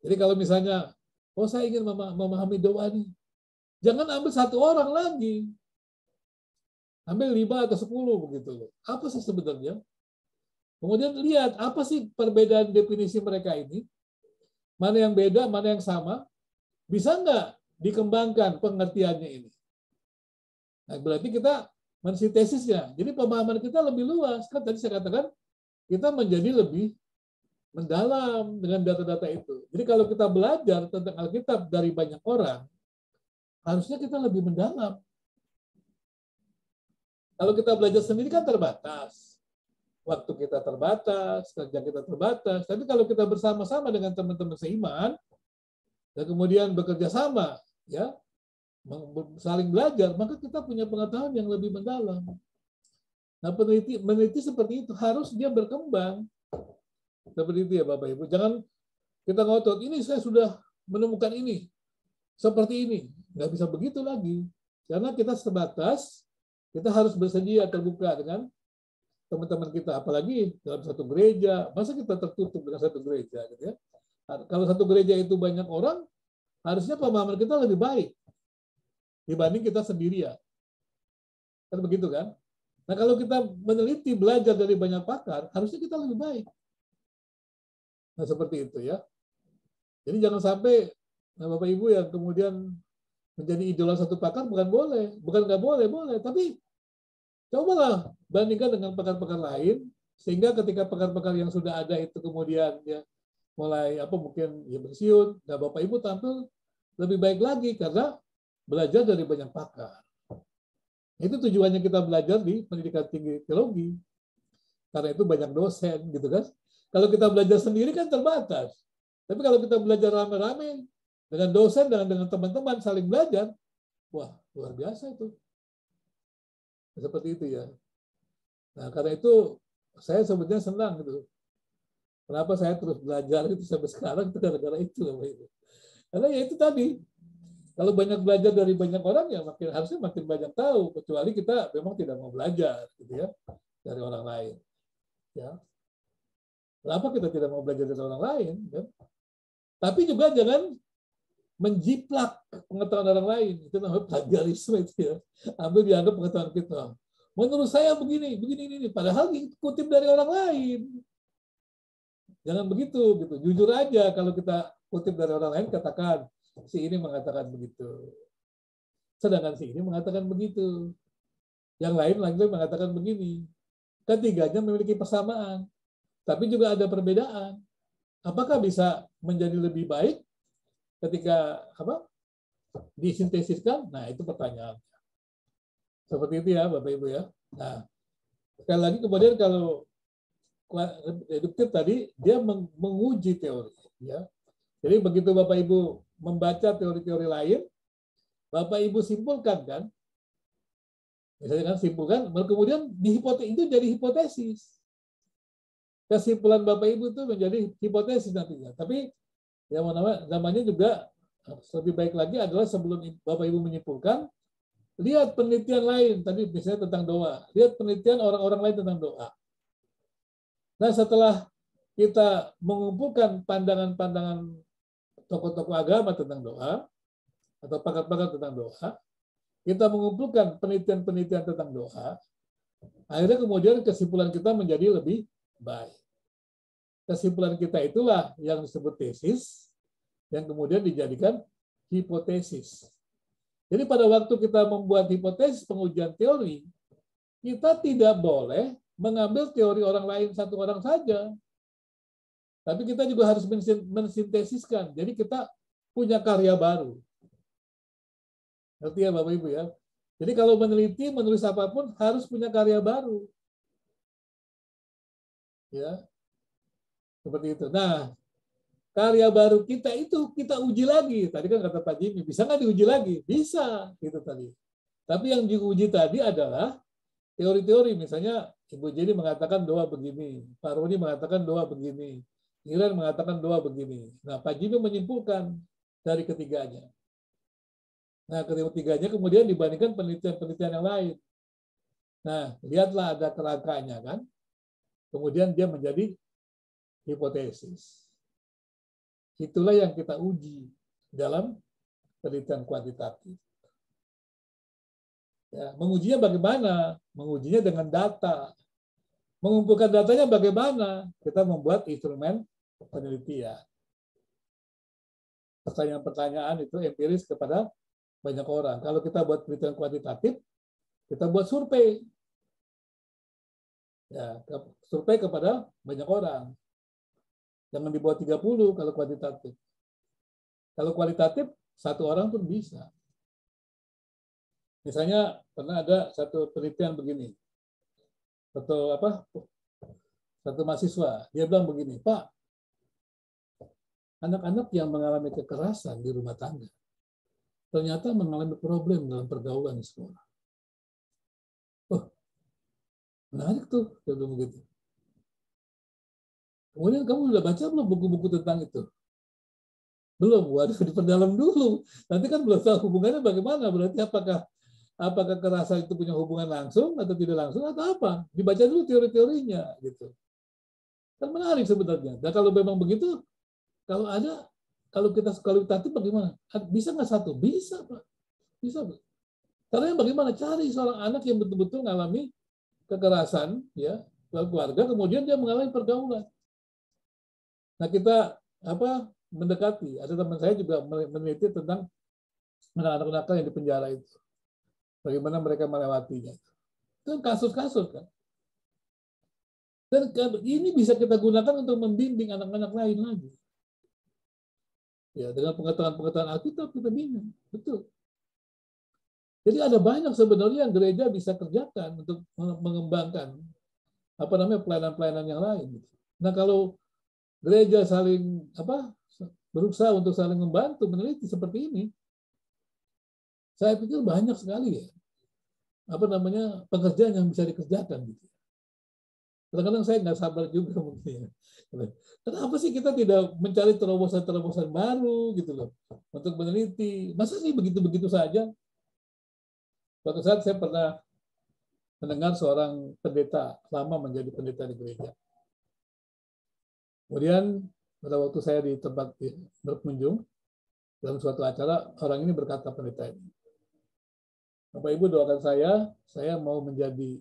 Jadi kalau misalnya, saya ingin memahami doa nih. Jangan ambil satu orang lagi. Ambil 5 atau 10 begitu. Apa sih sebenarnya? Kemudian lihat apa sih perbedaan definisi mereka ini? Mana yang beda, mana yang sama? Bisa nggak dikembangkan pengertiannya ini? Nah, berarti kita mensintesisnya. Jadi pemahaman kita lebih luas. Kan tadi saya katakan kita menjadi lebih mendalam dengan data-data itu. Jadi kalau kita belajar tentang Alkitab dari banyak orang, harusnya kita lebih mendalam. Kalau kita belajar sendiri kan terbatas. Waktu kita terbatas, kerja kita terbatas. Tapi kalau kita bersama-sama dengan teman-teman seiman, dan kemudian bekerja sama, ya, saling belajar, maka kita punya pengetahuan yang lebih mendalam. Nah, meneliti seperti itu harus dia berkembang. Seperti itu ya Bapak Ibu. Jangan kita ngotot, ini saya sudah menemukan ini. Seperti ini. Nggak bisa begitu lagi. Karena kita terbatas, kita harus bersedia terbuka dengan teman-teman kita, apalagi dalam satu gereja. Masa kita tertutup dengan satu gereja, gitu ya? Kalau satu gereja itu banyak orang, harusnya pemahaman kita lebih baik dibanding kita sendirian. Kan begitu kan? Nah, kalau kita meneliti, belajar dari banyak pakar, harusnya kita lebih baik. Nah, seperti itu ya. Jadi jangan sampai Bapak Ibu yang kemudian menjadi idola satu pakar, bukan nggak boleh, tapi cobalah bandingkan dengan pakar-pakar lain, sehingga ketika pakar-pakar yang sudah ada itu kemudian ya mulai mungkin ya pensiun, dan Bapak Ibu tampil lebih baik lagi karena belajar dari banyak pakar. Itu tujuannya kita belajar di pendidikan tinggi teologi. Karena itu banyak dosen gitu kan. Kalau kita belajar sendiri kan terbatas. Tapi kalau kita belajar rame-rame dengan dosen dan dengan teman-teman saling belajar, wah luar biasa itu. Seperti itu ya. Nah karena itu saya sebetulnya senang gitu. Kenapa saya terus belajar itu sampai sekarang itu gara-gara itu Bapak Ibu. Karena ya itu tadi. Kalau banyak belajar dari banyak orang ya harusnya makin banyak tahu. Kecuali kita memang tidak mau belajar gitu ya dari orang lain. Ya. Kenapa kita tidak mau belajar dari orang lain? Ya? Tapi juga jangan menjiplak pengetahuan orang lain. Itu namanya plagiarisme itu ya. Ambil dianggap pengetahuan kita. Menurut saya begini, ini. Padahal dikutip dari orang lain. Jangan begitu, gitu. Jujur aja kalau kita kutip dari orang lain, katakan si ini mengatakan begitu. Sedangkan si ini mengatakan begitu. Yang lain lagi mengatakan begini. Ketiganya memiliki persamaan, tapi juga ada perbedaan. Apakah bisa menjadi lebih baik ketika disintesiskan? Nah, itu pertanyaannya. Seperti itu ya, Bapak Ibu ya. Nah, sekali lagi kemudian kalau deduktif tadi dia menguji teori, ya. Jadi begitu Bapak Ibu membaca teori-teori lain, Bapak Ibu simpulkan kan? Misalnya kan simpulkan, kemudian itu jadi hipotesis. Kesimpulan Bapak Ibu itu menjadi hipotesis nantinya. Tapi yang namanya juga lebih baik lagi adalah sebelum Bapak Ibu menyimpulkan, lihat penelitian lain. Tadi misalnya tentang doa. Lihat penelitian orang-orang lain tentang doa. Nah setelah kita mengumpulkan pandangan-pandangan tokoh-tokoh agama tentang doa, atau pakar-pakar tentang doa, kita mengumpulkan penelitian-penelitian tentang doa, akhirnya kemudian kesimpulan kita menjadi lebih baik. Kesimpulan kita itulah yang disebut tesis, yang kemudian dijadikan hipotesis. Jadi pada waktu kita membuat hipotesis pengujian teori, kita tidak boleh mengambil teori orang lain satu orang saja. Tapi kita juga harus mensintesiskan. Jadi kita punya karya baru. Ngerti ya Bapak Ibu ya? Jadi kalau meneliti, menulis apapun harus punya karya baru. Ya. Seperti itu. Nah, karya baru kita itu kita uji lagi. Tadi kan kata Pak Jimmy, bisa nggak diuji lagi? Bisa, gitu tadi. Tapi yang diuji tadi adalah teori-teori. Misalnya Ibu Jenny mengatakan doa begini, Pak Roni mengatakan doa begini, Iren mengatakan doa begini. Nah, Pak Jimmy menyimpulkan dari ketiganya. Nah, ketiganya kemudian dibandingkan penelitian-penelitian yang lain. Nah, lihatlah ada kerangkanya kan. Kemudian dia menjadi hipotesis. Itulah yang kita uji dalam penelitian kuantitatif. Ya, mengujinya bagaimana? Mengujinya dengan data. Mengumpulkan datanya bagaimana? Kita membuat instrumen penelitian. Pertanyaan-pertanyaan itu empiris kepada banyak orang. Kalau kita buat penelitian kuantitatif, kita buat survei. Ya, survei kepada banyak orang. Jangan dibuat 30 kalau kuantitatif. Kalau kualitatif, satu orang pun bisa. Misalnya pernah ada satu penelitian begini. Satu mahasiswa, dia bilang begini, Pak, anak-anak yang mengalami kekerasan di rumah tangga ternyata mengalami problem dalam pergaulan di sekolah. Oh, menarik tuh, dia bilang begitu. Kemudian kamu sudah baca belum buku-buku tentang itu? Belum, waduh diperdalam dulu. Nanti kan belum tahu hubungannya bagaimana. Berarti apakah kekerasan itu punya hubungan langsung atau tidak langsung atau apa? Dibaca dulu teori-teorinya gitu. Kan menarik sebenarnya. Dan kalau memang begitu, kalau kita kualitatif bagaimana? Bisa nggak satu? Bisa, Pak. Bisa, Pak. Caranya bagaimana? Cari seorang anak yang betul-betul mengalami kekerasan ya dalam keluarga, kemudian dia mengalami pergaulan. Nah, kita mendekati. Ada teman saya juga meneliti tentang anak-anak nakal yang di penjara itu. Bagaimana mereka melewatinya. Itu kasus-kasus kan. Dan ini bisa kita gunakan untuk membimbing anak-anak lain lagi. Ya, dengan pengetahuan Alkitab kita bingung. Betul. Jadi ada banyak sebenarnya yang gereja bisa kerjakan untuk mengembangkan pelayanan-pelayanan yang lain. Nah, kalau gereja saling berusaha untuk saling membantu meneliti seperti ini, saya pikir banyak sekali ya pekerjaan yang bisa dikerjakan gitu. Kadang-kadang saya nggak sabar juga mungkin. Kenapa sih kita tidak mencari terobosan-terobosan baru gitu loh untuk meneliti? Masa sih begitu-begitu saja? Suatu saat saya pernah mendengar seorang pendeta lama menjadi pendeta di gereja. Kemudian pada waktu saya di tempat berkunjung dalam suatu acara, orang ini berkata, pendeta ini, Bapak Ibu doakan saya mau menjadi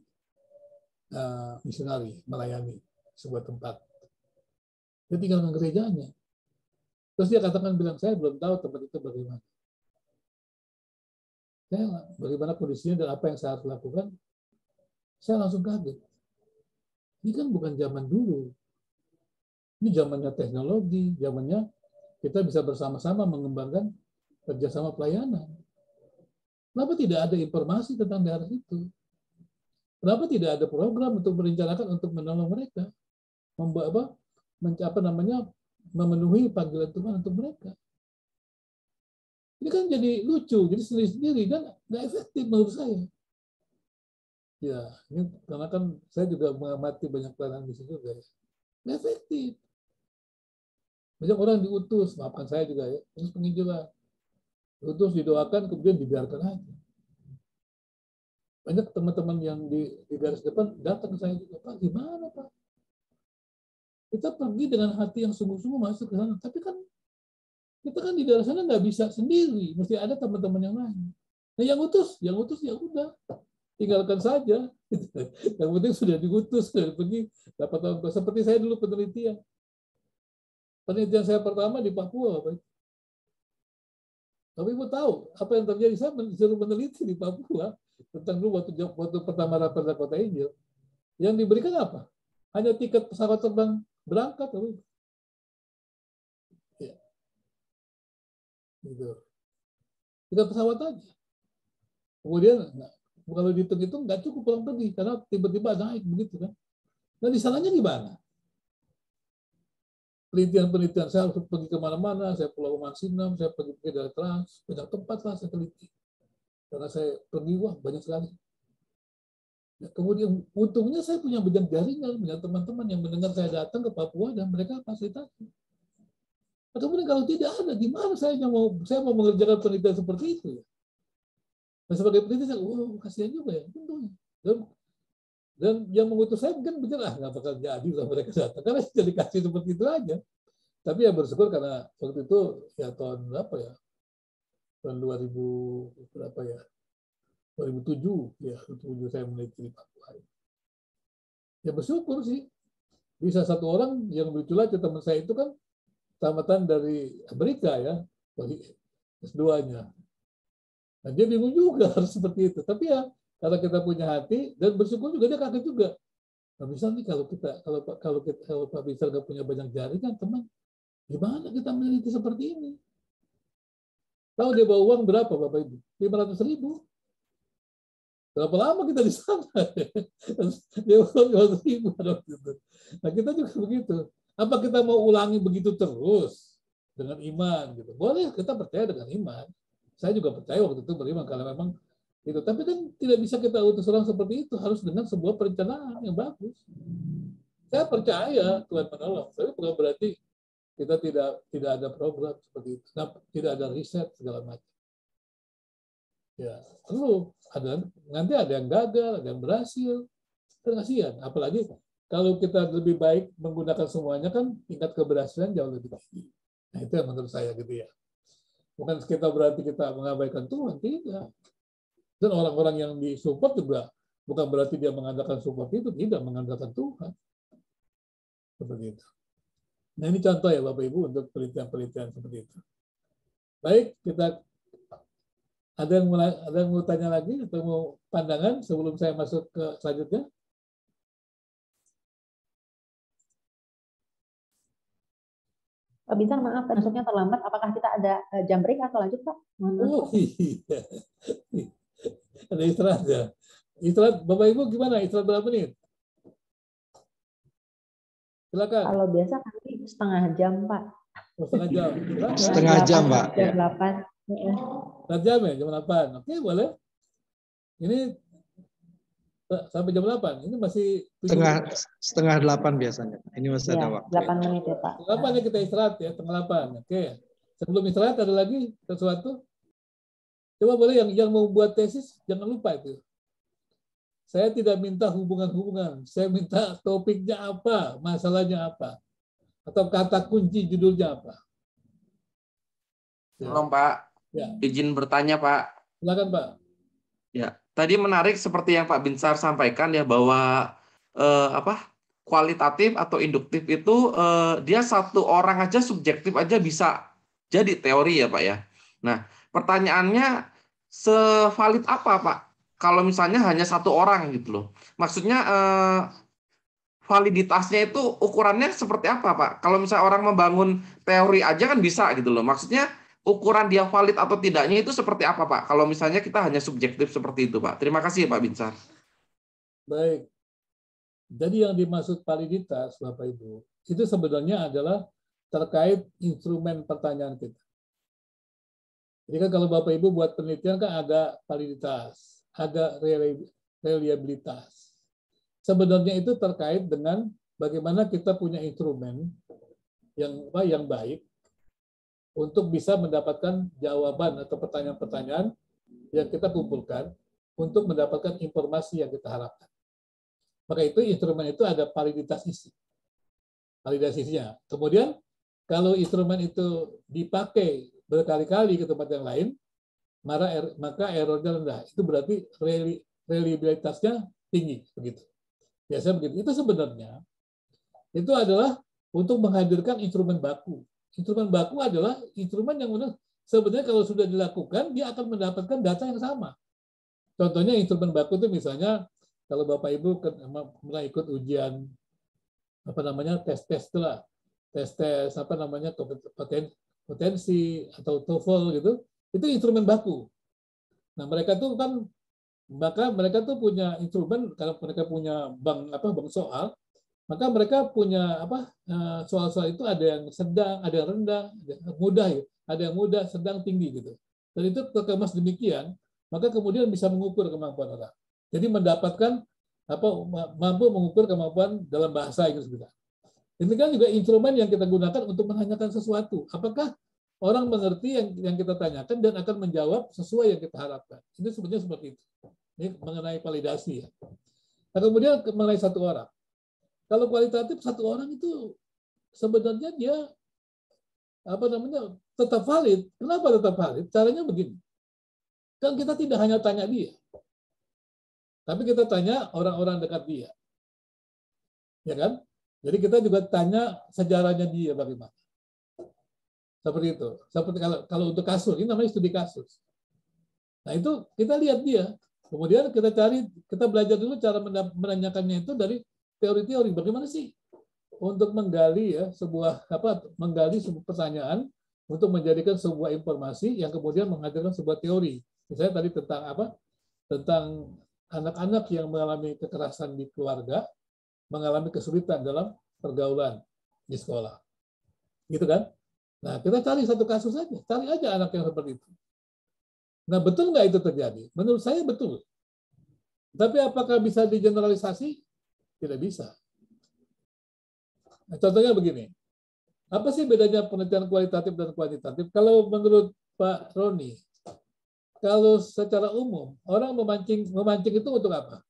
misionari, melayani sebuah tempat. Dia tinggalkan gerejanya. Terus dia bilang, saya belum tahu tempat itu bagaimana. Bagaimana kondisinya dan apa yang saya harus lakukan, saya langsung kaget. Ini kan bukan zaman dulu. Ini zamannya teknologi, zamannya kita bisa bersama-sama mengembangkan kerjasama pelayanan. Kenapa tidak ada informasi tentang daerah itu? Kenapa tidak ada program untuk merencanakan untuk menolong mereka? Memenuhi panggilan Tuhan untuk mereka. Ini kan jadi lucu, jadi sendiri-sendiri dan nggak efektif menurut saya. Ya, ini karena kan saya juga mengamati banyak pelayanan di situ juga ya. Nggak efektif. Banyak orang diutus, maafkan saya juga ya, terus penginjilan. Diutus, didoakan, kemudian dibiarkan aja. Banyak teman-teman yang di garis depan datang ke saya juga, Pak, gimana Pak? Kita pergi dengan hati yang sungguh-sungguh masuk ke sana, tapi kan kita kan di daerah sana nggak bisa sendiri, mesti ada teman-teman yang lain. Nah, yang utus ya udah, tinggalkan saja. Yang penting sudah diutus, sudah pergi. Dapat tahun seperti saya dulu penelitian saya pertama di Papua, Pak. Tapi Ibu tahu apa yang terjadi? Saya disuruh meneliti di Papua tentang dulu waktu pertama rapat Kota Injil. Yang diberikan apa? Hanya tiket pesawat terbang berangkat, Pak. Gitu. Tiket pesawat aja. Kemudian kalau dihitung-hitung nggak cukup pulang pergi karena tiba-tiba naik begitu kan. Nah di sananya gimana? Penelitian saya harus pergi kemana-mana, saya Pulau Mansinam, saya pergi dari Trans, banyak tempat lah saya teliti. Karena saya pergi banyak sekali. Nah, kemudian untungnya saya punya banyak jaringan, banyak teman-teman yang mendengar saya datang ke Papua dan mereka fasilitasi. Nah, kemudian kalau tidak ada, gimana saya mau mengerjakan penelitian seperti itu ya? Nah, sebagai peneliti saya, kasihan juga ya, tentunya. Dan yang mengutus saya mungkin benar nggak bakal jadi lah mereka datang, karena jadi kasih seperti itu aja. Tapi ya bersyukur karena waktu itu ya tahun berapa ya? Tahun 2000 berapa ya? 2007 ya, 2007 saya meneliti di Papua. Ya bersyukur sih. Bisa satu orang yang lucu aja teman saya itu kan tamatan dari Amerika ya, S2-nya. Nah, dia bingung juga harus seperti itu. Tapi ya karena kita punya hati dan bersyukur juga dia kaget juga. Nah, misalnya nih kalau Pak Bisar nggak punya banyak jaringan teman, gimana kita meneliti seperti ini? Tahu dia bawa uang berapa Bapak Ibu? 500.000. Berapa lama kita di sana? Dia bawa 500.000. Nah kita juga begitu. Apa kita mau ulangi begitu terus dengan iman? Gitu. Boleh kita percaya dengan iman. Saya juga percaya waktu itu beriman kalau memang itu. Tapi kan tidak bisa kita utus orang seperti itu, harus dengan sebuah perencanaan yang bagus. Saya percaya Tuhan menolong, tapi bukan berarti kita tidak ada program seperti itu, tidak ada riset segala macam. Ya perlu nanti ada yang gagal, ada yang berhasil, kan kasihan. Apalagi kalau kita lebih baik menggunakan semuanya kan tingkat keberhasilan jauh lebih tinggi. Nah itu yang menurut saya gitu ya. Bukan kita berarti kita mengabaikan Tuhan, tidak. Dan orang-orang yang disupport juga bukan berarti dia mengandalkan support itu, tidak mengandalkan Tuhan. Seperti itu. Nah ini contoh ya Bapak Ibu untuk penelitian-penelitian seperti itu. Baik, kita ada yang mau tanya lagi atau mau pandangan sebelum saya masuk ke selanjutnya? Pak Binsar, maaf masuknya terlambat. Apakah kita ada jam break atau lanjut, Pak? Mohon maaf. Oh iya. Ada istirahat ya. Istirahat, Bapak Ibu gimana? Istirahat berapa menit? Silakan. Kalau biasa kami setengah jam, Pak. Oh, setengah jam. Silakan. Setengah jam, Pak. Jam 8. Setengah jam ya, jam 8. Oke, boleh. Ini sampai jam 8. Ini masih 7 setengah 8 biasanya. Ini masih ada Ya, waktu. 8 menit ya, Pak. Setengah 8 ya kita istirahat ya, setengah 8. Oke. Sebelum istirahat ada lagi sesuatu? Coba boleh yang mau buat tesis jangan lupa itu. Saya tidak minta hubungan-hubungan, saya minta topiknya apa, masalahnya apa, atau kata kunci judulnya apa. Belum, Pak. Ya. Izin bertanya, Pak. Silakan, Pak. Ya, tadi menarik seperti yang Pak Binsar sampaikan ya bahwa kualitatif atau induktif itu dia satu orang aja subjektif aja bisa jadi teori ya Pak ya. Nah, pertanyaannya sevalid apa Pak? Kalau misalnya hanya satu orang gitu loh. Maksudnya validitasnya itu ukurannya seperti apa Pak? Kalau misalnya orang membangun teori aja kan bisa gitu loh. Maksudnya ukuran dia valid atau tidaknya itu seperti apa Pak? Kalau misalnya kita hanya subjektif seperti itu Pak. Terima kasih Pak Binsar. Baik. Jadi yang dimaksud validitas Bapak Ibu, itu sebenarnya adalah terkait instrumen pertanyaan kita. Jadi kan kalau Bapak Ibu buat penelitian kan ada validitas, ada reliabilitas. Sebenarnya itu terkait dengan bagaimana kita punya instrumen yang baik untuk bisa mendapatkan jawaban atau pertanyaan-pertanyaan yang kita kumpulkan untuk mendapatkan informasi yang kita harapkan. Maka itu instrumen itu ada validitas isi. Validasinya. Kemudian kalau instrumen itu dipakai berkali-kali ke tempat yang lain, maka errornya rendah. Itu berarti reliabilitasnya tinggi. Begitu. Biasanya begitu. Itu sebenarnya itu adalah untuk menghadirkan instrumen baku. Instrumen baku adalah instrumen yang sebenarnya kalau sudah dilakukan, dia akan mendapatkan data yang sama. Contohnya instrumen baku itu misalnya, kalau Bapak Ibu pernah ikut ujian, tes-tes lah, tes-tes potensi atau TOEFL gitu, itu instrumen baku. Nah mereka tuh kan, maka mereka tuh punya instrumen, kalau mereka punya bank soal, maka mereka punya soal-soal itu ada yang sedang, ada yang rendah, ada yang mudah ya, ada yang mudah, sedang, tinggi gitu. Dan itu terkemas demikian, maka kemudian bisa mengukur kemampuan orang. Jadi mendapatkan mampu mengukur kemampuan dalam bahasa Inggris kita. Demikian juga instrumen yang kita gunakan untuk menanyakan sesuatu. Apakah orang mengerti yang kita tanyakan dan akan menjawab sesuai yang kita harapkan. Ini sebenarnya seperti itu. Ini mengenai validasi ya. Nah, kemudian mengenai satu orang. Kalau kualitatif satu orang itu sebenarnya dia tetap valid. Kenapa tetap valid? Caranya begini. Kan kita tidak hanya tanya dia, tapi kita tanya orang-orang dekat dia. Ya kan? Jadi kita juga tanya sejarahnya dia bagaimana. Seperti itu. Seperti kalau untuk kasus, ini namanya studi kasus. Nah, itu kita lihat dia. Kemudian kita belajar dulu cara menanyakannya itu dari teori-teori. Bagaimana sih untuk menggali sebuah pertanyaan untuk menjadikan sebuah informasi yang kemudian menghadirkan sebuah teori. Misalnya tadi tentang anak-anak yang mengalami kekerasan di keluarga, mengalami kesulitan dalam pergaulan di sekolah. Gitu kan? Nah, kita cari satu kasus saja. Cari aja anak yang seperti itu. Nah, betul nggak itu terjadi? Menurut saya betul. Tapi apakah bisa digeneralisasi? Tidak bisa. Nah, contohnya begini. Apa sih bedanya penelitian kualitatif dan kuantitatif? Kalau menurut Pak Roni, kalau secara umum, orang memancing itu untuk apa?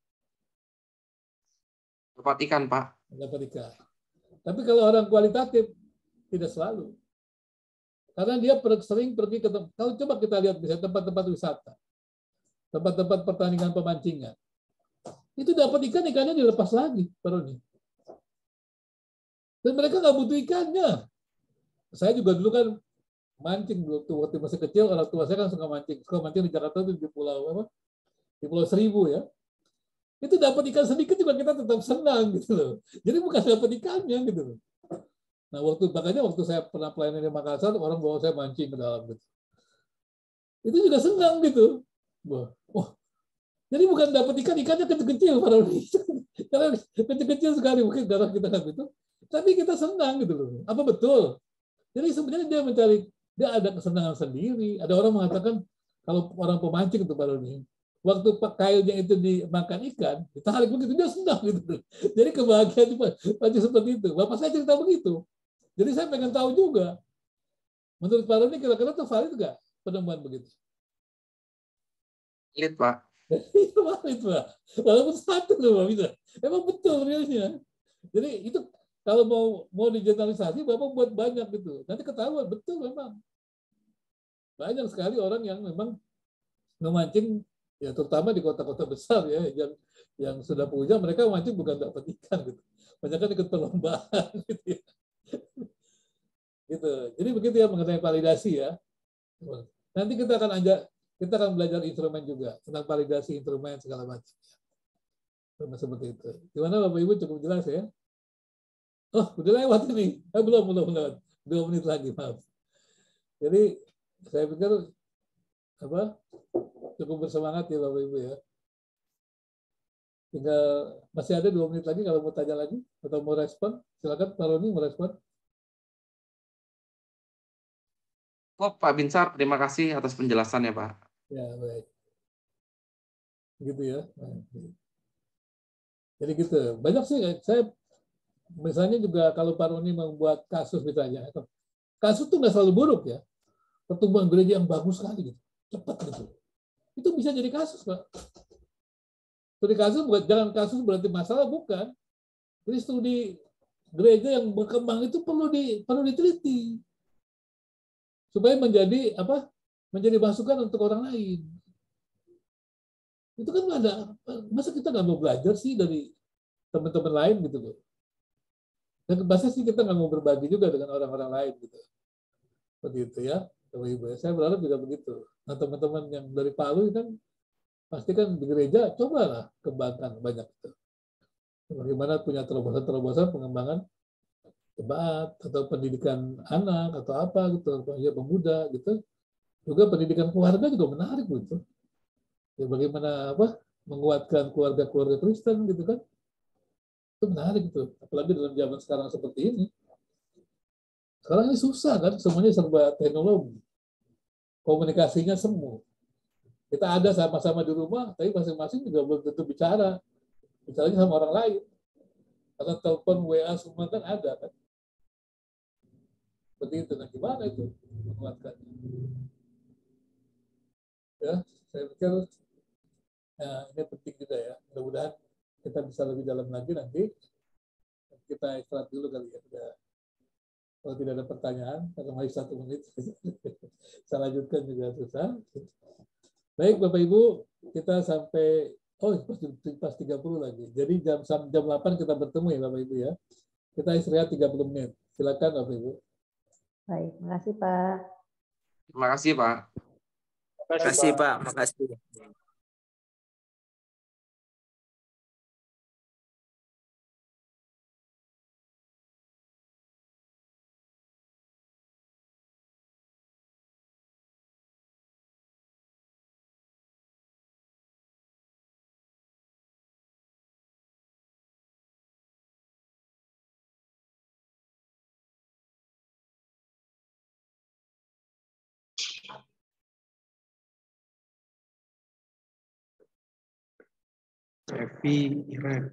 Dapat ikan, Pak. Dapat ikan. Tapi kalau orang kualitatif, tidak selalu. Karena dia sering pergi ke tempat, kalau coba kita lihat misalnya tempat-tempat wisata, tempat-tempat pertandingan pemancingan, itu dapat ikannya dilepas lagi, Pak Roni. Dan mereka nggak butuh ikannya. Saya juga dulu kan mancing waktu masih kecil, orang tua saya kan suka mancing di Jakarta itu di Pulau Seribu ya. Itu dapat ikan sedikit juga kita tetap senang gitu loh. Jadi bukan dapat ikannya gitu loh. Nah, makanya waktu saya pernah pelayanan di Makassar, orang bawa saya mancing ke dalam gitu. Itu juga senang gitu. Wah, jadi bukan dapat ikannya kecil-kecil para karena kecil-kecil sekali mungkin darah kita kan itu. Tapi kita senang gitu loh. Apa betul? Jadi sebenarnya dia ada kesenangan sendiri. Ada orang mengatakan kalau orang pemancing itu para waktu kailnya itu dimakan ikan, ditarik begitu dia senang gitu. Jadi kebahagiaan pancing seperti itu. Bapak saya cerita begitu. Jadi saya pengen tahu juga. Menurut Pak Roni kira-kira itu valid nggak penemuan begitu? Valid, Pak. Itu valid, Pak. Walaupun satu loh, Pak, bisa. Emang betul realnya. Jadi itu kalau mau digeneralisasi, Bapak buat banyak gitu. Nanti ketahuan, betul memang. Banyak sekali orang yang memang memancing, ya terutama di kota-kota besar ya, yang sudah punya, mereka memancing bukan dapat ikan gitu. Banyak kan ikut perlombaan gitu ya. Gitu. Jadi begitu ya mengenai validasi ya. Nanti kita akan belajar instrumen juga tentang validasi instrumen segala macam. Seperti itu. Gimana Bapak Ibu, cukup jelas ya? Oh, udah lewat ini. Belum lewat. 2 menit lagi, maaf. Jadi saya pikir cukup bersemangat ya Bapak Ibu ya. Tinggal masih ada 2 menit lagi kalau mau tanya lagi atau mau respon. Silakan Pak Roni mau respon. Oh, Pak Binsar, terima kasih atas penjelasannya, Pak. Ya, baik. Gitu ya. Jadi gitu. Banyak sih, saya misalnya juga kalau Pak Roni membuat kasus misalnya, kasus itu nggak selalu buruk ya. Pertumbuhan gereja yang bagus sekali gitu. Cepat gitu. Itu bisa jadi kasus, Pak. Studi kasus jangan kasus berarti masalah, bukan. Jadi studi gereja yang berkembang itu perlu diteliti. Supaya menjadi masukan untuk orang lain. Itu kan nggak ada, masa kita nggak mau belajar sih dari teman-teman lain gitu loh. Dan masa sih kita nggak mau berbagi juga dengan orang-orang lain gitu. Begitu ya, Ibu. Saya berharap juga begitu. Nah teman-teman yang dari Palu kan pasti kan di gereja cobalah kembangkan banyak itu. Bagaimana punya terobosan-terobosan pengembangan jemaat atau pendidikan anak atau apa gitu, ya pemuda gitu. Juga pendidikan keluarga juga menarik gitu. Ya bagaimana menguatkan keluarga-keluarga Kristen gitu kan. Itu menarik itu. Apalagi dalam zaman sekarang seperti ini. Sekarang ini susah kan, semuanya serba teknologi. Komunikasinya semu. Kita ada sama-sama di rumah, tapi masing-masing juga belum tentu bicara. Bicaranya sama orang lain. Karena telepon, WA, semua kan ada kan. Seperti itu. Nah gimana itu menguatkannya? Ya, saya pikir ini penting juga ya. Mudah-mudahan kita bisa lebih dalam lagi nanti. Kita istirahat dulu kali ya. Kalau tidak ada pertanyaan, karena masih 1 menit, saya lanjutkan juga susah. Baik Bapak Ibu, kita sampai pas 30 lagi. Jadi jam 8 kita bertemu ya Bapak Ibu ya. Kita istirahat 30 menit. Silakan Bapak Ibu. Baik, makasih Pak. Terima kasih, Pak. Terima kasih, Pak. Makasih. Evi, Irem.